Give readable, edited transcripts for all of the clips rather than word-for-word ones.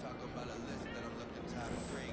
Talking about a list that I'm looking top three.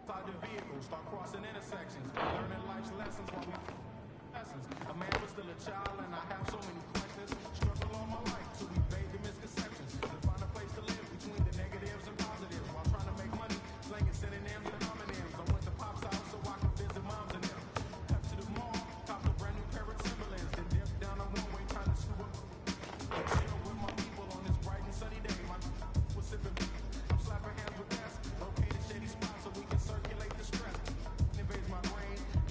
Inside the vehicle, start crossing intersections, learning life's lessons while we lessons. A man was still a child, and I have so many questions. Struggle all my life to evade the misconceptions, to find a place to live between the negatives and positives, while trying to make money, slinging synonyms and homonyms. I went to Pop's house so I could visit moms and them. Cut to the mall, copped a brand new pair of Timberlands, then dipped down a one-way trying to screw up. I chill with my people on this bright and sunny day. My was sipping. I'm slapping hands with gas. Located shady spots so we can circulate the stress. Invades my brain.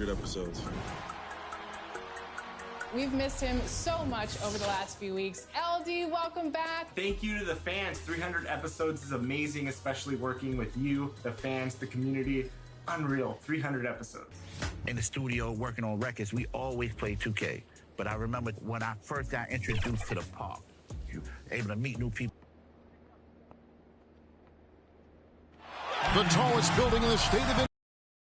episodes. We've missed him so much over the last few weeks. LD, welcome back. Thank you to the fans. 300 episodes is amazing, especially working with you, the fans, the community. Unreal. 300 episodes. In the studio working on records, we always play 2K. But I remember when I first got introduced to the park, you able to meet new people. The tallest building in the state of Indiana,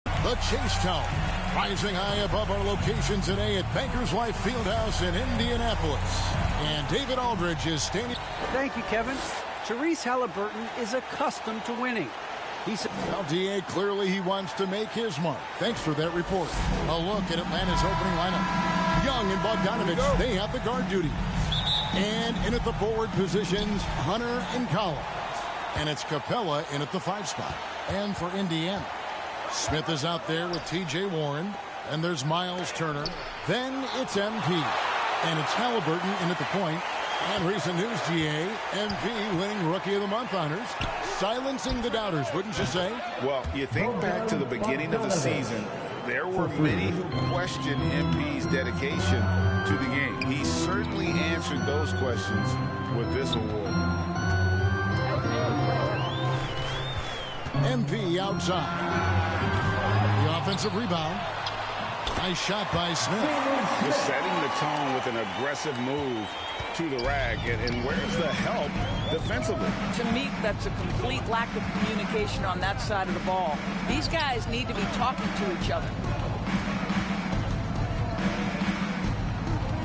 the Chase Tower, rising high above our location today at Bankers Life Fieldhouse in Indianapolis. And David Aldridge is standing. Thank you, Kevin. Therese Halliburton is accustomed to winning. Well, DA, clearly he wants to make his mark. Thanks for that report. A look at Atlanta's opening lineup. Young and Bogdanovich, they have the guard duty. And in at the forward positions, Hunter and Collins. And it's Capella in at the 5 spot. And for Indiana, Smith is out there with T.J. Warren. And there's Miles Turner. Then it's MP. And it's Halliburton in at the point. And recent news, GA, MP winning Rookie of the Month honors. Silencing the doubters, wouldn't you say? Well, you think back to the beginning of the season, there were many who questioned MP's dedication to the game. He certainly answered those questions with this award. MP outside. The offensive rebound. Nice shot by Smith. Just setting the tone with an aggressive move to the rack. And where's the help defensively? To me, that's a complete lack of communication on that side of the ball. These guys need to be talking to each other.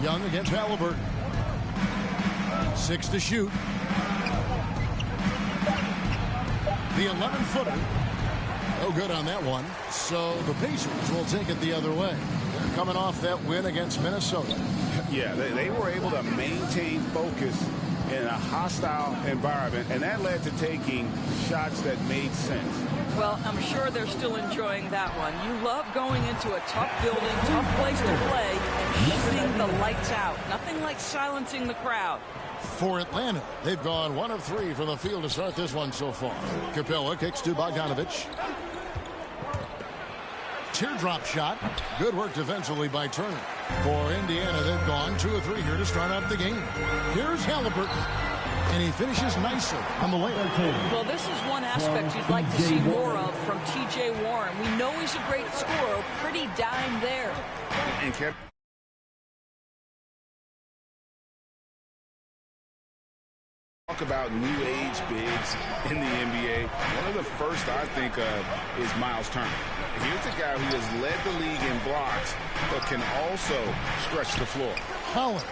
Young against Halliburton. 6 to shoot. The 11-footer. No good on that one. So the Pacers will take it the other way. They're coming off that win against Minnesota. Yeah, they were able to maintain focus in a hostile environment, and that led to taking shots that made sense. Well, I'm sure they're still enjoying that one. You love going into a tough building, tough place to play, and shooting the lights out. Nothing like silencing the crowd. For Atlanta, they've gone 1 of 3 from the field to start this one so far. Capella kicks to Bogdanovich. Teardrop shot. Good work defensively by Turner. For Indiana, they've gone 2 of 3 here to start out the game. Here's Halliburton. And he finishes nicely on the layup. Well, this is one aspect you'd like to see more of from T.J. Warren. We know he's a great scorer. Pretty dime there. And talk about new age bigs in the NBA. One of the first I think of is Miles Turner. Here's a guy who has led the league in blocks, but can also stretch the floor. Collins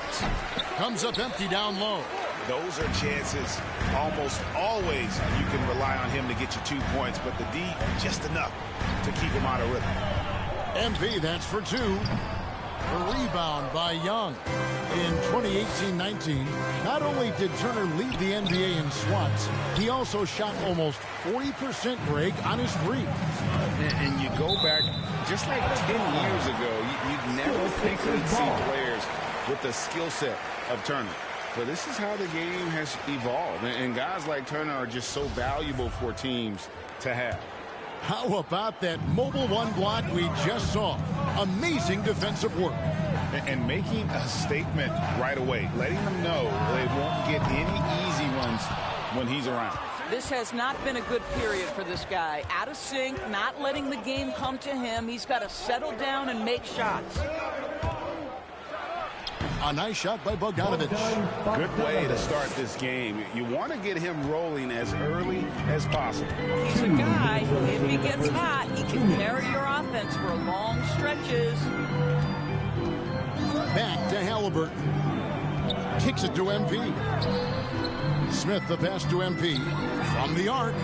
comes up empty down low. Those are chances almost always you can rely on him to get you 2 points, but the D just enough to keep him out of rhythm. MP, that's for 2. A rebound by Young. In 2018-19, not only did Turner lead the NBA in swats, he also shot almost 40% break on his three. And you go back just like 10 years ago, you'd never think we'd see players with the skill set of Turner. But this is how the game has evolved. And guys like Turner are just so valuable for teams to have. How about that mobile 1 block we just saw? Amazing defensive work. And making a statement right away, letting them know they won't get any easy ones when he's around. This has not been a good period for this guy. Out of sync, not letting the game come to him. He's got to settle down and make shots. A nice shot by Bogdanovich. Good way to start this game. You want to get him rolling as early as possible. He's a guy who, if he gets hot, he can carry your offense for long stretches. Back to Halliburton. Kicks it to MP. Smith the pass to MP. From the arc.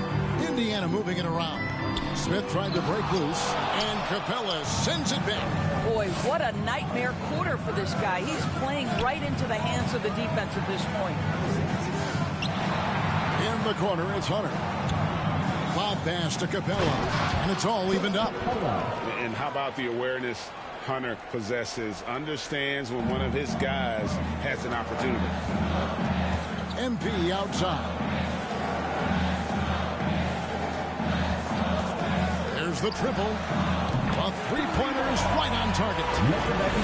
Indiana moving it around. Smith tried to break loose. And Capella sends it back. Boy, what a nightmare quarter for this guy. He's playing right into the hands of the defense at this point. In the corner, it's Hunter. Lob pass to Capella. And it's all evened up. And how about the awareness Hunter possesses? Understands when one of his guys has an opportunity. MP outside. There's the triple. A three-pointer is right on target.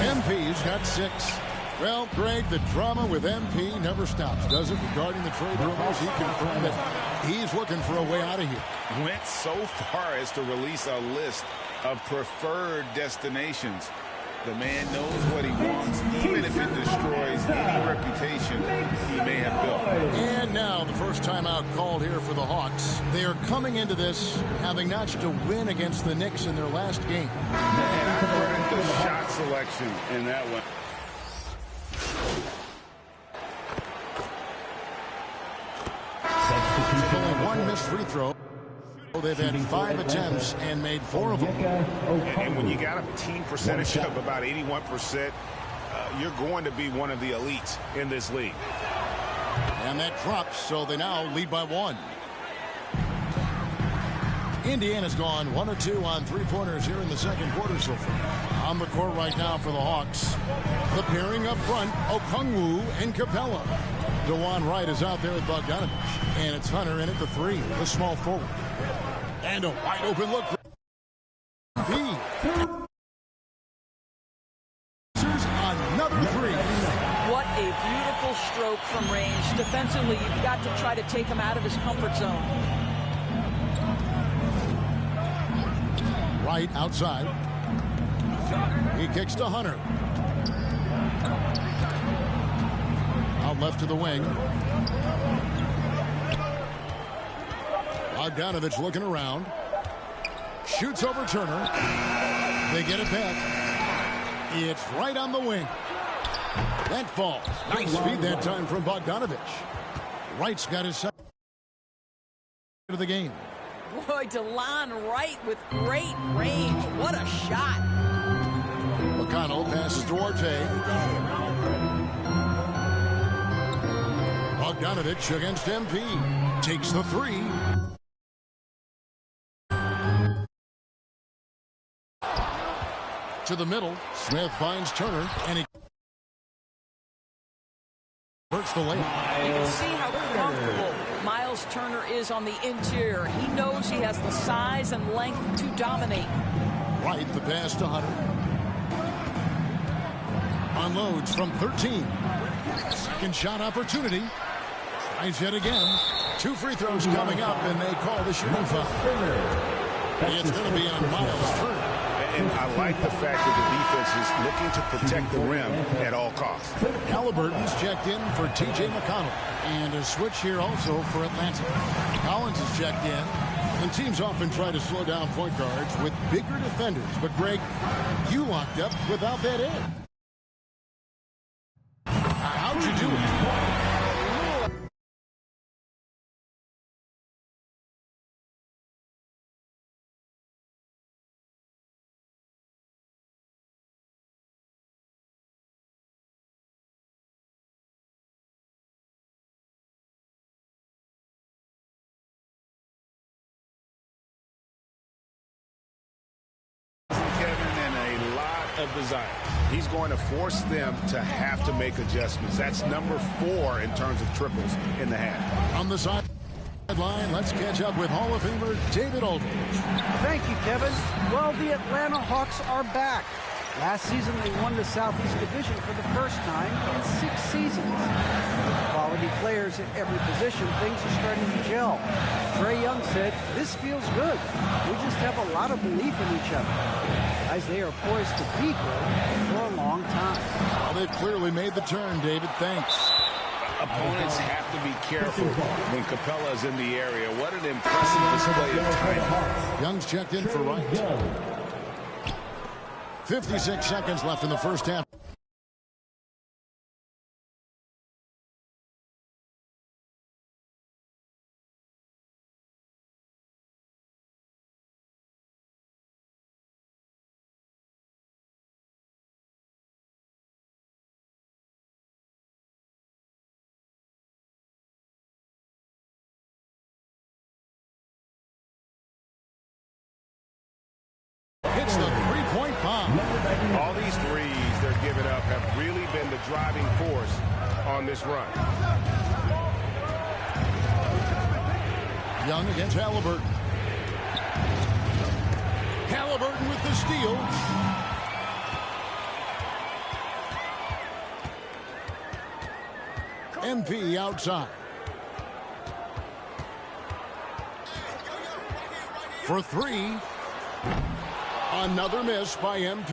MP's got 6. Well, Greg, the drama with MP never stops, does it? Regarding the trade rumors, he confirmed that he's looking for a way out of here. Went so far as to release a list of preferred destinations. The man knows what he wants, even if it destroys any reputation he may have built. And now the first timeout called here for the Hawks. They are coming into this having notched a win against the Knicks in their last game. And I heard the shot selection in that one. Only one missed free throw. They've had 5 attempts and made 4 of them. And when you got a team percentage of about 81%, you're going to be one of the elites in this league. And that drops, so they now lead by 1. Indiana's gone 1 of 2 on three-pointers here in the second quarter so far. On the court right now for the Hawks. The pairing up front, Okongwu and Capella. DeJuan Wright is out there with Bogdanovich. And it's Hunter in at the 3, the small forward. And a wide open look for B. Another 3. What a beautiful stroke from range. Defensively, you've got to try to take him out of his comfort zone. Right outside. He kicks to Hunter. Out left to the wing. Bogdanovich looking around. Shoots over Turner. They get it back. It's right on the wing. That falls. Nice feed that time from Bogdanovich. Wright's got his second of the game. Boy, DeLon Wright with great range. What a shot. McConnell passes to Duarte. Bogdanovich against MP. Takes the 3. To the middle. Smith finds Turner, and he hurts the layup. You can see how comfortable Miles Turner is on the interior. He knows he has the size and length to dominate. Right, the pass to Hunter. Unloads from 13. Second shot opportunity. Tries yet again. 2 free throws coming up, and they call the shooting foul. It's going to be on Miles Turner. And I like the fact that the defense is looking to protect the rim at all costs. Halliburton's checked in for T.J. McConnell. And a switch here also for Atlanta. Collins is checked in. And teams often try to slow down point guards with bigger defenders. But, Greg, you locked up without that in. How'd you do it? Of desire. He's going to force them to have to make adjustments. That's number 4 in terms of triples in the half. On the sideline, let's catch up with Hall of Famer David Aldridge. Thank you, Kevin. Well, the Atlanta Hawks are back. Last season, they won the Southeast Division for the first time in 6 seasons. With quality players at every position, things are starting to gel. Trae Young said, "This feels good. We just have a lot of belief in each other." Guys, they are poised to be good for a long time. Well, they've clearly made the turn, David. Thanks. Opponents have to be careful when Capella is in the area. What an impressive display of timing. Young's checked in for Wright. 56 seconds left in the first half. Hits the three-point bomb. All these threes they're giving up have really been the driving force on this run. Young against Halliburton. Halliburton with the steal. MP outside. For three. Another miss by MP.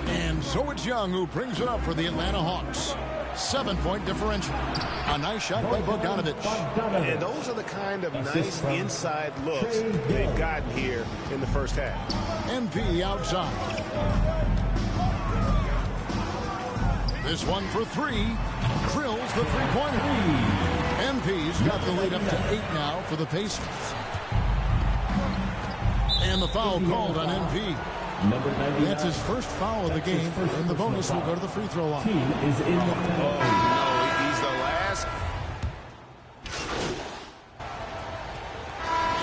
And so it's Young who brings it up for the Atlanta Hawks. 7-point differential. A nice shot by Bogdanovic. And those are the kind of nice inside looks they've gotten here in the first half. MP outside. This one for three. Drills the three-pointer. MP's got the lead up to 8 now for the Pacers. And the foul called on MP. That's his first foul of the game, and the bonus will go to the free throw line. No, he's the last.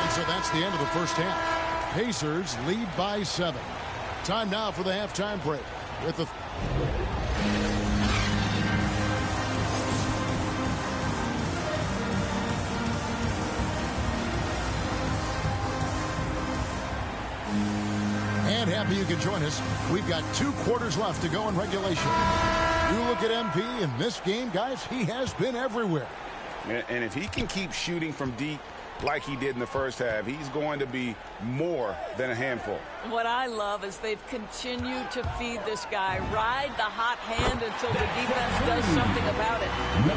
And so that's the end of the first half. Pacers lead by 7. Time now for the halftime break with the... And happy you can join us. We've got 2 quarters left to go in regulation. You look at MP in this game, guys, he has been everywhere. And if he can keep shooting from deep like he did in the first half, he's going to be more than a handful. What I love is they've continued to feed this guy. Ride the hot hand until the defense does something about it.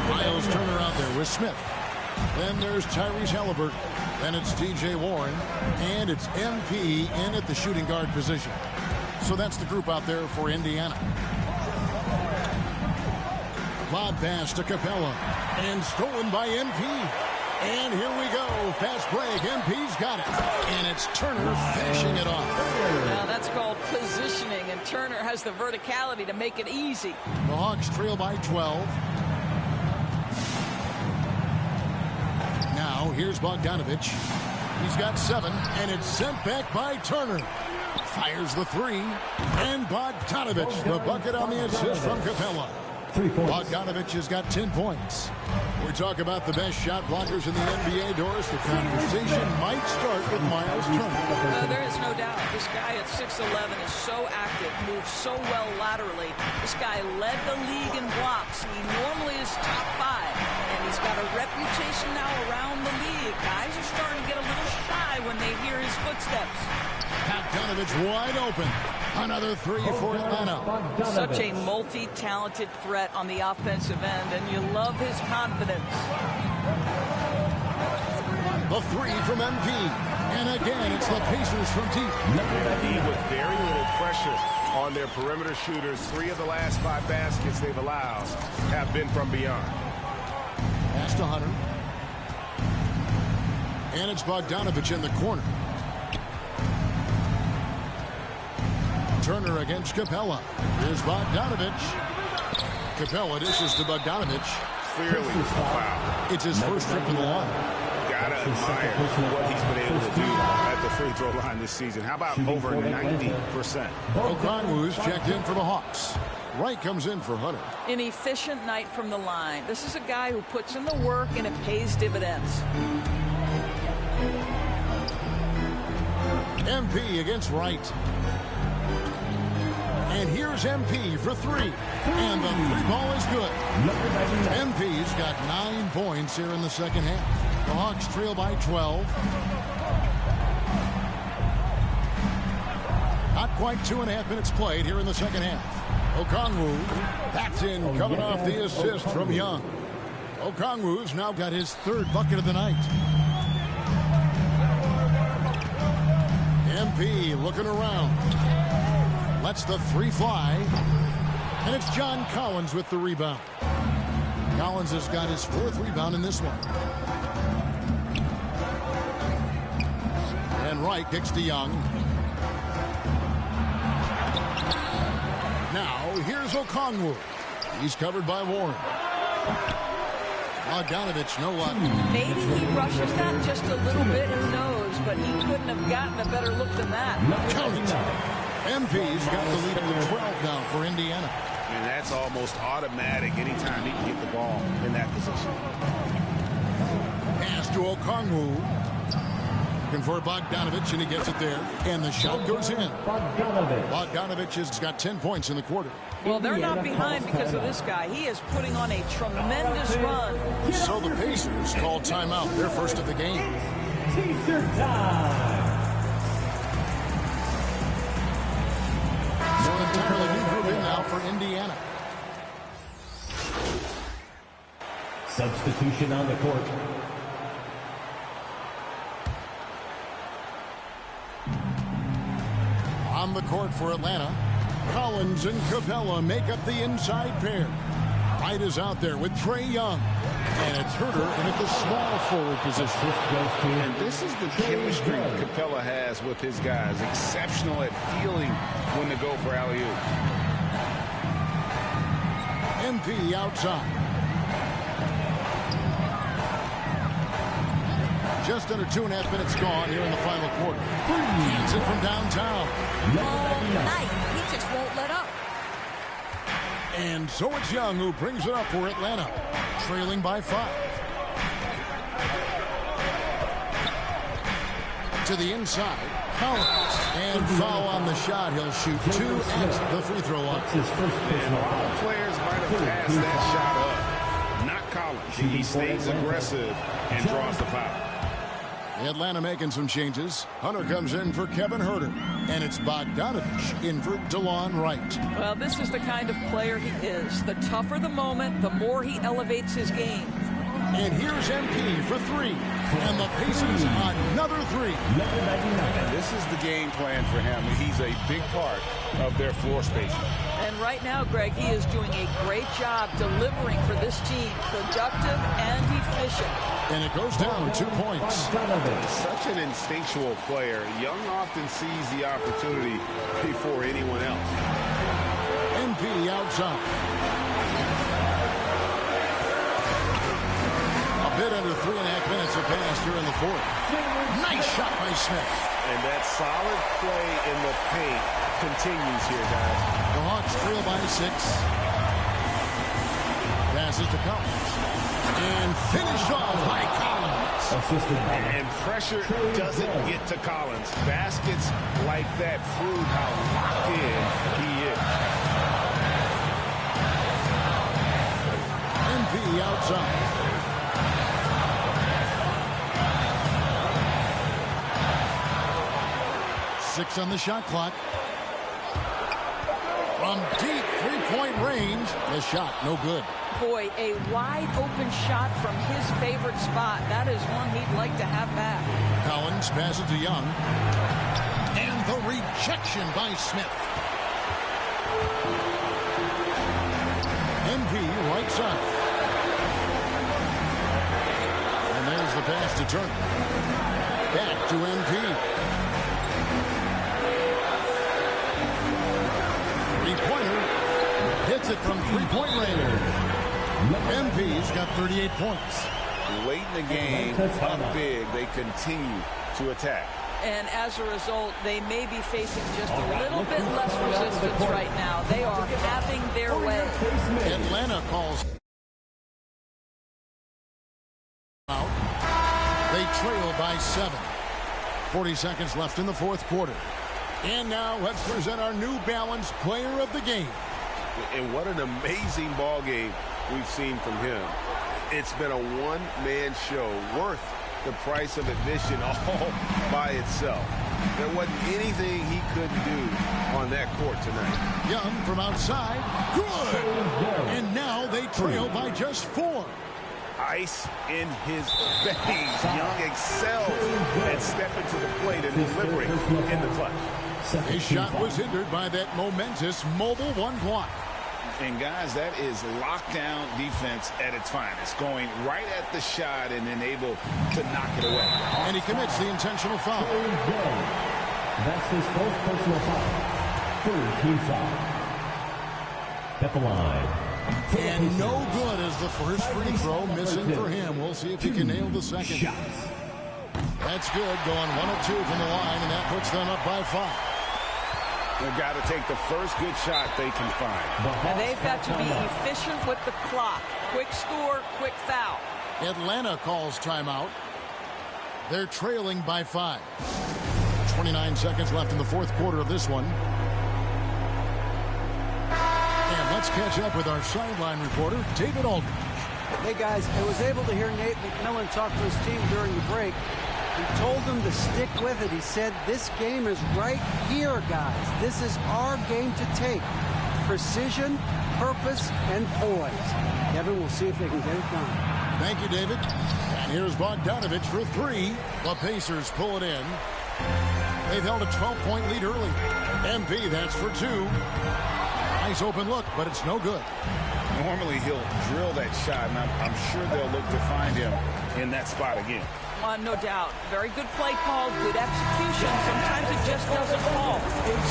Miles Turner out there with Smith. Then there's Tyrese Halliburton. Then it's T.J. Warren. And it's MP in at the shooting guard position. So that's the group out there for Indiana. Lob pass to Capella. And stolen by MP. And here we go. Fast break. MP's got it. And it's Turner finishing it off. Now that's called positioning. And Turner has the verticality to make it easy. The Hawks trail by 12. Now, here's Bogdanovic. He's got 7, and it's sent back by Turner. Fires the 3, and Bogdanovic, the bucket on the assist from Capella. Bogdanovic has got 10 points. We talk about the best shot blockers in the NBA, Doris. The conversation might start with Miles Turner. There is no doubt. This guy at 6'11" is so active, moves so well laterally. This guy led the league in blocks. He normally is top 5, and he's got a reputation now around the league. Guys are starting to get a little shy when they hear his footsteps. Bogdanovic wide open. Another 3 for Atlanta. Such a multi-talented threat on the offensive end, and you love his confidence. The 3 from MP. And again, it's the Pacers from deep. With very little pressure on their perimeter shooters, 3 of the last 5 baskets they've allowed have been from beyond. Pass to Hunter. And it's Bogdanovic in the corner. Turner against Capella. Here's Bogdanovic. Capella dishes to Bogdanovic. Clearly a foul. It's his first trip to the line. Gotta admire what he's been able to do at the free throw line this season. How about over 90%? Okongwu's checked in for the Hawks. Wright comes in for Hunter. An efficient night from the line. This is a guy who puts in the work and it pays dividends. MP against Wright. And here's MP for 3. And the 3 ball is good. MP's got 9 points here in the second half. The Hawks trail by 12. Not quite 2.5 minutes played here in the second half. Okongwu, that's in, coming off the assist from Young. Okongwu's now got his 3rd bucket of the night. MP looking around. Lets the 3 fly. And it's John Collins with the rebound. Collins has got his 4th rebound in this one. And Wright kicks to Young. Now, here's Okongwu. He's covered by Warren. Bogdanovic, no luck. Maybe he rushes that just a little bit, who knows, but he couldn't have gotten a better look than that. Count it. MP's got the lead up to 12 now for Indiana. And that's almost automatic anytime he can get the ball in that position. Pass to Okongwu. Looking for Bogdanovich, and he gets it there. And the shot goes in. Bogdanovich has got 10 points in the quarter. Well, they're not behind because of this guy. He is putting on a tremendous run. So the Pacers call timeout, their first of the game. Teaser time. So an entirely new group in now for Indiana. Substitution on the court. On the court for Atlanta, Collins and Capella make up the inside pair. Wright is out there with Trae Young. And it's Herter in at the small forward position. And this is the chemistry Capella has with his guys. Exceptional at feeling when to go for alley-oop. MP outside. Just under 2.5 minutes gone here in the final quarter. Hands it from downtown. All night. He just won't let up. And so it's Young who brings it up for Atlanta, trailing by 5. To the inside, Collins. And foul on the shot. He'll shoot 2 at the free throw line. And a lot of players might have passed that shot up. Not Collins. He stays aggressive and draws the foul. Atlanta making some changes. Hunter comes in for Kevin Herter. And it's Bogdanovich in for DeLon Wright. Well, this is the kind of player he is. The tougher the moment, the more he elevates his game. And here's MP for 3. And the Pacers another 3. And this is the game plan for him. He's a big part of their floor spacing. And right now, Greg, he is doing a great job delivering for this team. Productive and efficient. And it goes down 2 points. Such an instinctual player. Young often sees the opportunity before anyone else. MP outside. A bit under 3.5 minutes have passed here in the fourth. Nice shot by Smith. And that solid play in the paint continues here, guys. The Hawks trail by 6. Passes to Collins. And finished off by Collins. And pressure doesn't get to Collins. Baskets like that prove how locked in he is. MP outside. Six on the shot clock. From deep three-point range, the shot no good. Boy, a wide open shot from his favorite spot. That is one he'd like to have back. Collins passes to Young. And the rejection by Smith. MP right side. And there's the pass to Turner. Back to MP. Three-pointer. Hits it from three-point range. MP's got 38 points. Late in the game, up big, they continue to attack. And as a result, they may be facing just a little bit less resistance right now. They are having their way. Atlanta calls out. They trail by 7. 40 seconds left in the fourth quarter. And now let's present our New Balance player of the game. And what an amazing ball game we've seen from him. It's been a one-man show worth the price of admission all by itself. There wasn't anything he couldn't do on that court tonight. Young from outside. Good! And now they trail by just 4. Ice in his veins. Young excels at stepping to the plate and delivering in the clutch. His shot was hindered by that momentous mobile one block. And guys, that is lockdown defense at its finest. Going right at the shot and then able to knock it away. And he commits the intentional foul. That's his first personal foul. Third team foul. At the line. And no good as the first free throw missing for him. We'll see if he can nail the second. That's good. Going 1 of 2 from the line, and that puts them up by 5. They've got to take the first good shot they can find. And they've got to be efficient with the clock. Quick score, quick foul. Atlanta calls timeout. They're trailing by 5. 29 seconds left in the fourth quarter of this one. And let's catch up with our sideline reporter, David Aldridge. Hey, guys, I was able to hear Nate McMillan talk to his team during the break. He told them to stick with it. He said, this game is right here, guys. This is our game to take. Precision, purpose, and poise. Kevin, we'll see if they can get it done. Thank you, David. And here's Bogdanovich for 3. The Pacers pull it in. They've held a 12-point lead early. MP, that's for 2. Nice open look, but it's no good. Normally he'll drill that shot, and I'm sure they'll look to find him in that spot again. No doubt. Very good play call, good execution. Sometimes it just doesn't fall.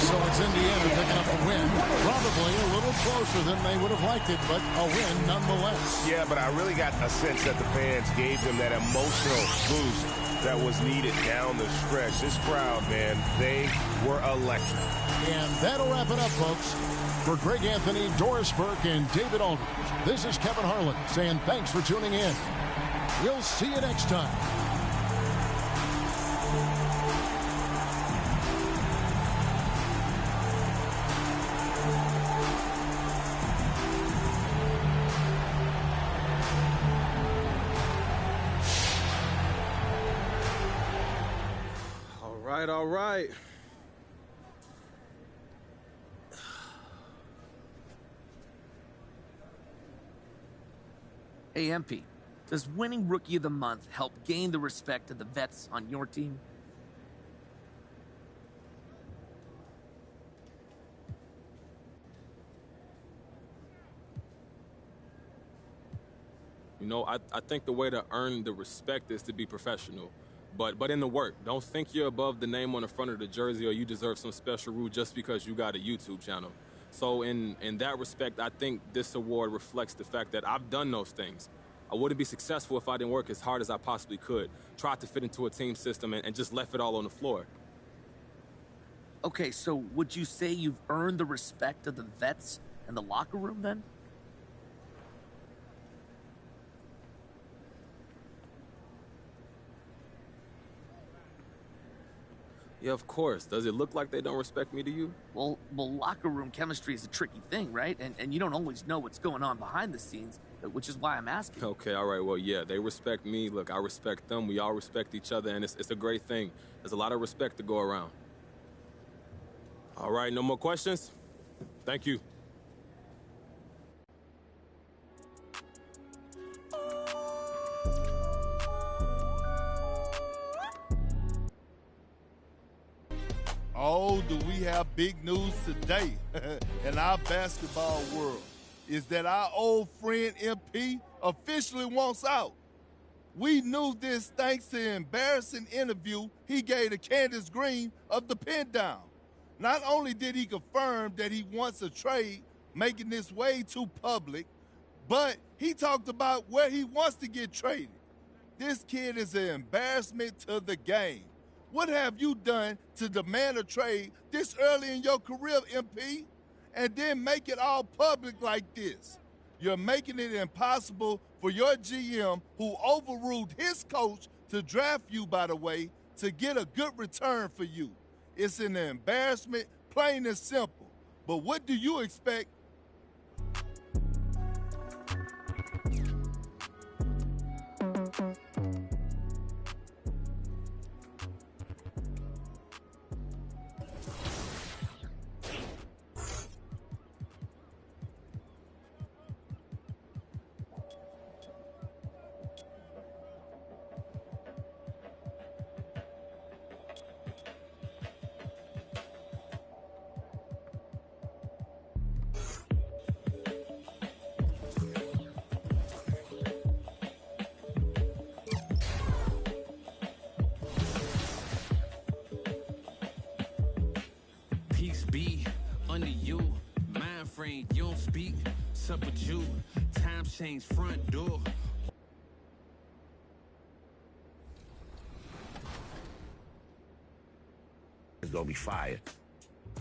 So it's Indiana picking up a win. Probably a little closer than they would have liked it, but a win nonetheless. Yeah, but I really got a sense that the fans gave them that emotional boost that was needed down the stretch. This crowd, man, they were electric. And that'll wrap it up, folks. For Greg Anthony, Doris Burke, and David Aldridge, this is Kevin Harlan saying thanks for tuning in. We'll see you next time. All right. Hey, MP, does winning Rookie of the Month help gain the respect of the vets on your team? You know, I think the way to earn the respect is to be professional. But in the work, don't think you're above the name on the front of the jersey or you deserve some special rule just because you got a YouTube channel. So in that respect, I think this award reflects the fact that I've done those things. I wouldn't be successful if I didn't work as hard as I possibly could, tried to fit into a team system, and just left it all on the floor. Okay, so would you say you've earned the respect of the vets in the locker room then? Yeah, of course. Does it look like they don't respect me to you? Well, locker room chemistry is a tricky thing, right? And you don't always know what's going on behind the scenes, which is why I'm asking. Okay, all right. Well, yeah, they respect me. Look, I respect them. We all respect each other, and it's a great thing. There's a lot of respect to go around. All right, no more questions? Thank you. Oh, do we have big news today in our basketball world? Is that our old friend MP officially wants out. We knew this thanks to the embarrassing interview he gave to Candace Green of the Pin Down. Not only did he confirm that he wants a trade, making this way too public, but he talked about where he wants to get traded. This kid is an embarrassment to the game. What have you done to demand a trade this early in your career, MP, and then make it all public like this? You're making it impossible for your GM, who overruled his coach to draft you, by the way, to get a good return for you. It's an embarrassment, plain and simple. But what do you expect? Change front door. It's gonna be fired.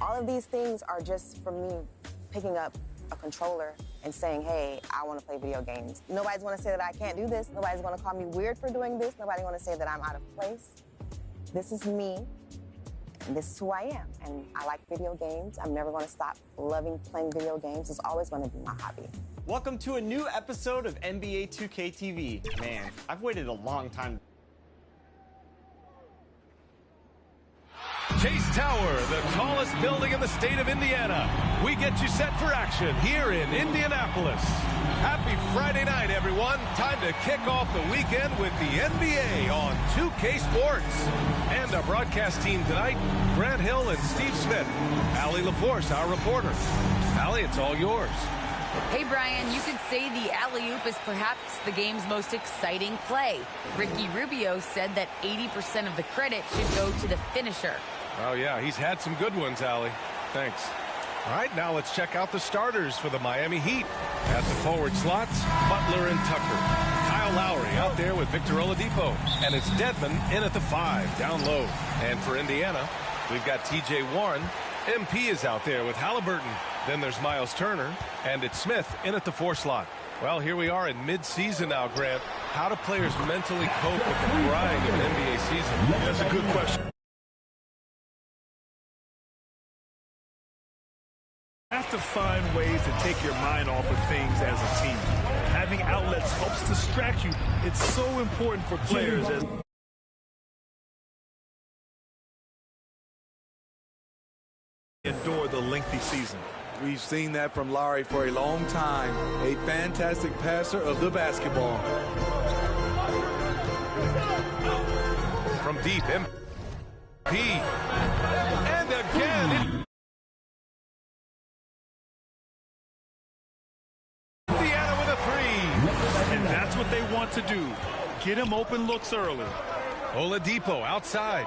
All of these things are just from me picking up a controller and saying, hey, I want to play video games. Nobody's going to say that I can't do this. Nobody's going to call me weird for doing this. Nobody's going to say that I'm out of place. This is me, and this is who I am. And I like video games. I'm never going to stop loving playing video games. It's always going to be my hobby. Welcome to a new episode of NBA 2K TV. Man, I've waited a long time. Chase Tower, the tallest building in the state of Indiana. We get you set for action here in Indianapolis. Happy Friday night, everyone. Time to kick off the weekend with the NBA on 2K Sports. And our broadcast team tonight, Grant Hill and Steve Smith. Allie LaForce, our reporter. Allie, it's all yours. Hey, Brian, you could say the alley-oop is perhaps the game's most exciting play. Ricky Rubio said that 80% of the credit should go to the finisher. Oh, yeah, he's had some good ones, Allie. Thanks. All right, now let's check out the starters for the Miami Heat. At the forward slots, Butler and Tucker. Kyle Lowry out there with Victor Oladipo. And it's Dedmon in at the 5, down low. And for Indiana, we've got T.J. Warren. MP is out there with Halliburton. Then there's Miles Turner. And it's Smith in at the 4 slot. Well, here we are in mid-season now, Grant. How do players mentally cope with the grind of an NBA season? That's a good question. You have to find ways to take your mind off of things as a team. Having outlets helps distract you. It's so important for players as endure the lengthy season. We've seen that from Lowry for a long time. A fantastic passer of the basketball. From deep, MP. And again. Indiana with a 3. And that's what they want to do. Get him open looks early. Oladipo outside.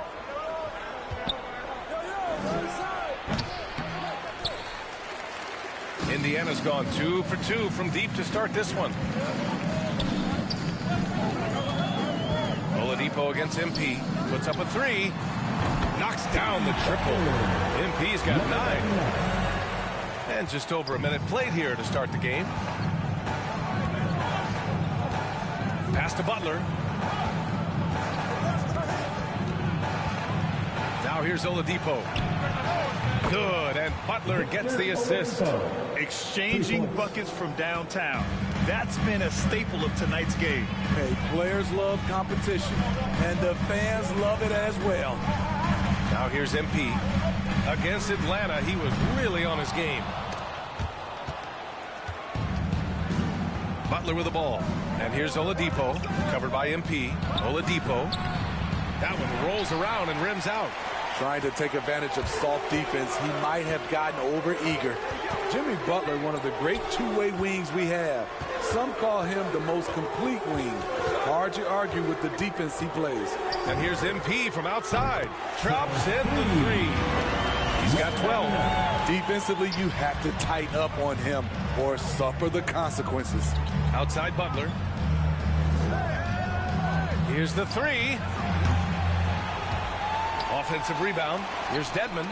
Indiana's gone 2 for 2 from deep to start this one. Oladipo against MP. Puts up a 3. Knocks down the triple. MP's got 9. And just over a minute played here to start the game. Pass to Butler. Now here's Oladipo. Good, and Butler gets the assist. Exchanging buckets from downtown. That's been a staple of tonight's game. Hey, players love competition, and the fans love it as well. Now here's MP. Against Atlanta, he was really on his game. Butler with the ball. And here's Oladipo, covered by MP. Oladipo. That one rolls around and rims out. Trying to take advantage of soft defense, he might have gotten over-eager. Jimmy Butler, one of the great two-way wings we have. Some call him the most complete wing. Hard to argue with the defense he plays. And here's MP from outside. Drops in the 3. He's got 12. Defensively, you have to tighten up on him or suffer the consequences. Outside Butler. Here's the 3. Offensive rebound. Here's Dedmon.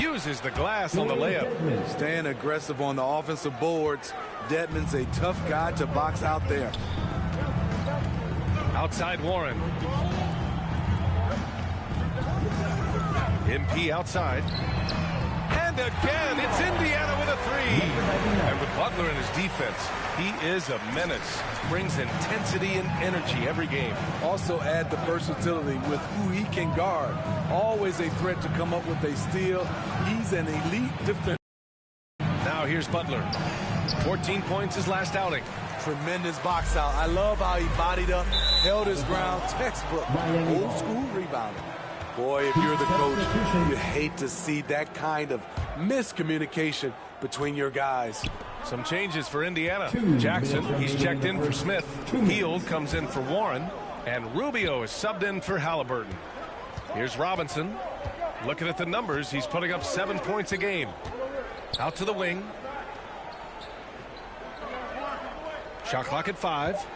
Uses the glass on the layup. Staying aggressive on the offensive boards. Dedmon's a tough guy to box out there. Outside Warren. MP outside. And again, it's Indiana with a 3. And with Butler in his defense, he is a menace. Brings intensity and energy every game. Also add the versatility with who he can guard. Always a threat to come up with a steal. He's an elite defender. Now here's Butler. 14 points his last outing. Tremendous box out. I love how he bodied up, held his ground. Textbook, old school rebounding. Boy, if you're the coach, you hate to see that kind of miscommunication between your guys. Some changes for Indiana. Jackson, he's checked in for Smith. Hield comes in for Warren. And Rubio is subbed in for Halliburton. Here's Robinson. Looking at the numbers, he's putting up 7 points a game. Out to the wing. Shot clock at 5.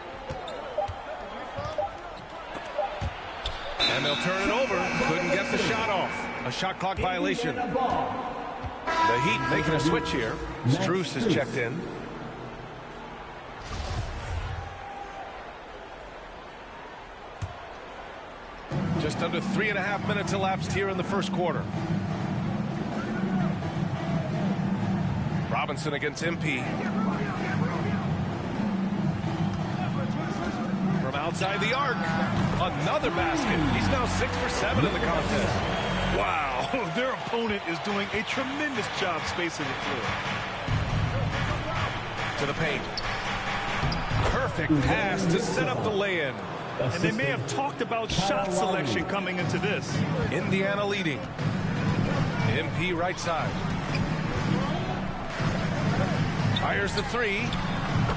And they'll turn it over. Couldn't get the shot off. A shot clock violation. The Heat making a switch here. Strus has checked in. Just under 3.5 minutes elapsed here in the first quarter. Robinson against MP. From outside the arc. Another basket. He's now 6 for 7 in the contest. Wow, their opponent is doing a tremendous job spacing the floor. To the paint. Perfect pass to set up the lay-in. And they may have talked about shot selection coming into this. Indiana leading. MP right side. Fires the three.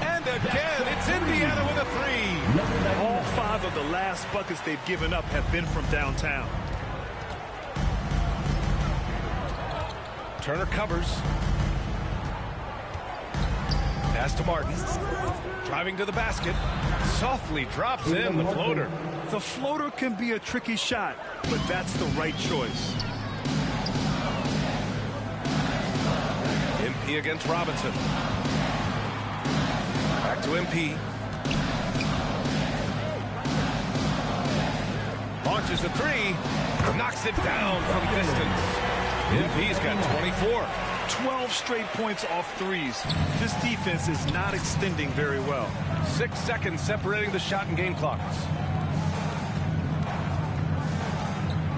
And again, it's Indiana with a three. All 5 of the last buckets they've given up have been from downtown. Turner covers. Pass to Martin. Driving to the basket. Softly drops in the floater. The floater can be a tricky shot, but that's the right choice. MP against Robinson. Back to MP. Launches a three. Knocks it down from distance. MP's got 24. 12 straight points off threes. This defense is not extending very well. 6 seconds separating the shot and game clocks.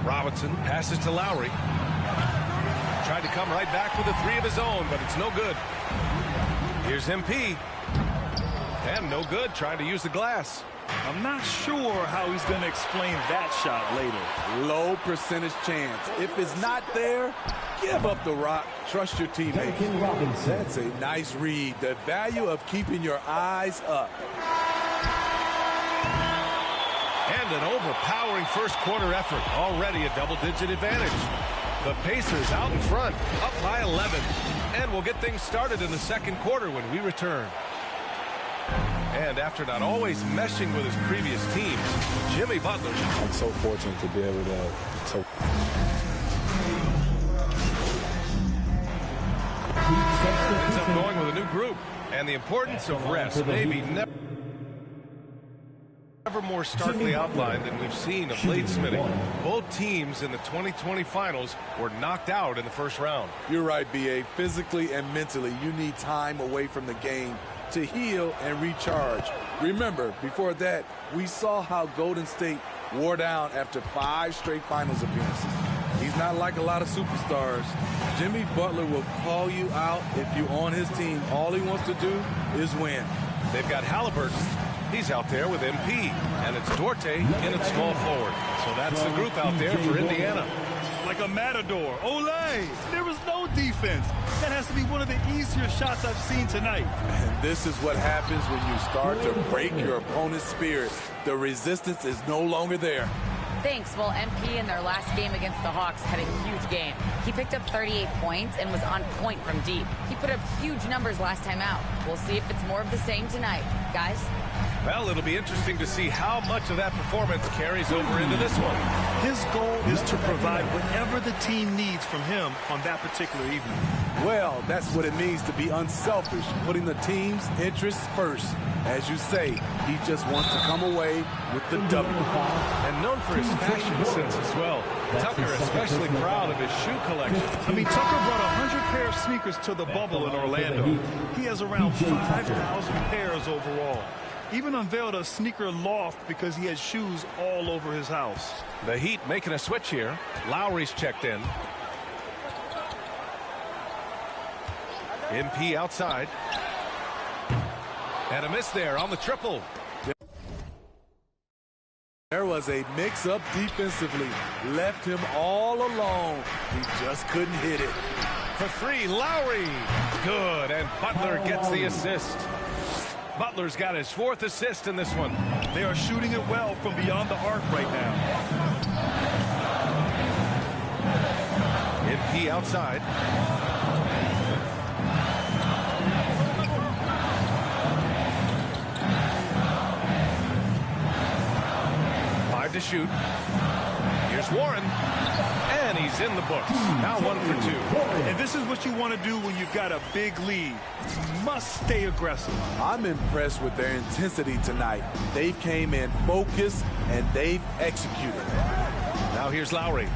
Robinson passes to Lowry. Tried to come right back with a three of his own, but it's no good. Here's MP. And no good, trying to use the glass. I'm not sure how he's going to explain that shot later. Low percentage chance. If it's not there, give up the rock. Trust your teammates. That's a nice read. The value of keeping your eyes up. And an overpowering first quarter effort. Already a double-digit advantage. The Pacers out in front, up by 11. And we'll get things started in the second quarter when we return. And after not always meshing with his previous teams, Jimmy Butler. I'm so fortunate to be able to. Ends up going with a new group. And the importance of rest may be never more starkly outlined than we've seen of late, Smitty. Both teams in the 2020 finals were knocked out in the first round. You're right, B.A. Physically and mentally, you need time away from the game to heal and recharge. Remember, before that, we saw how Golden State wore down after 5 straight finals appearances. He's not like a lot of superstars. Jimmy Butler will call you out if you're on his team. All he wants to do is win. They've got Halliburton. He's out there with MP. And it's Duarte in at small forward. So that's the group out there for Indiana. Like a matador. Olé! There was no defense. That has to be one of the easier shots I've seen tonight. And this is what happens when you start to break your opponent's spirit. The resistance is no longer there. Thanks. Well, MP in their last game against the Hawks had a huge game. He picked up 38 points and was on point from deep. He put up huge numbers last time out. We'll see if it's more of the same tonight. Guys? Well, it'll be interesting to see how much of that performance carries over into this one. His goal is to provide whatever the team needs from him on that particular evening. Well, that's what it means to be unselfish, putting the team's interests first. As you say, he just wants to come away with the W. And known for his fashion sense as well. Tucker especially proud of his shoe collection. I mean, Tucker brought 100 pair of sneakers to the bubble in Orlando. He has around 5,000 pairs overall. Even unveiled a sneaker loft because he has shoes all over his house. The Heat making a switch here. Lowry's checked in. MP outside. And a miss there on the triple. There was a mix-up defensively. Left him all alone. He just couldn't hit it. For three, Lowry. Good, and Butler gets the assist. Butler's got his 4th assist in this one. They are shooting it well from beyond the arc right now. MP outside. to shoot. Here's Warren. And he's in the books. Now 1 for 2. And this is what you want to do when you've got a big lead. You must stay aggressive. I'm impressed with their intensity tonight. They came in focused and they've executed. Now here's Lowry.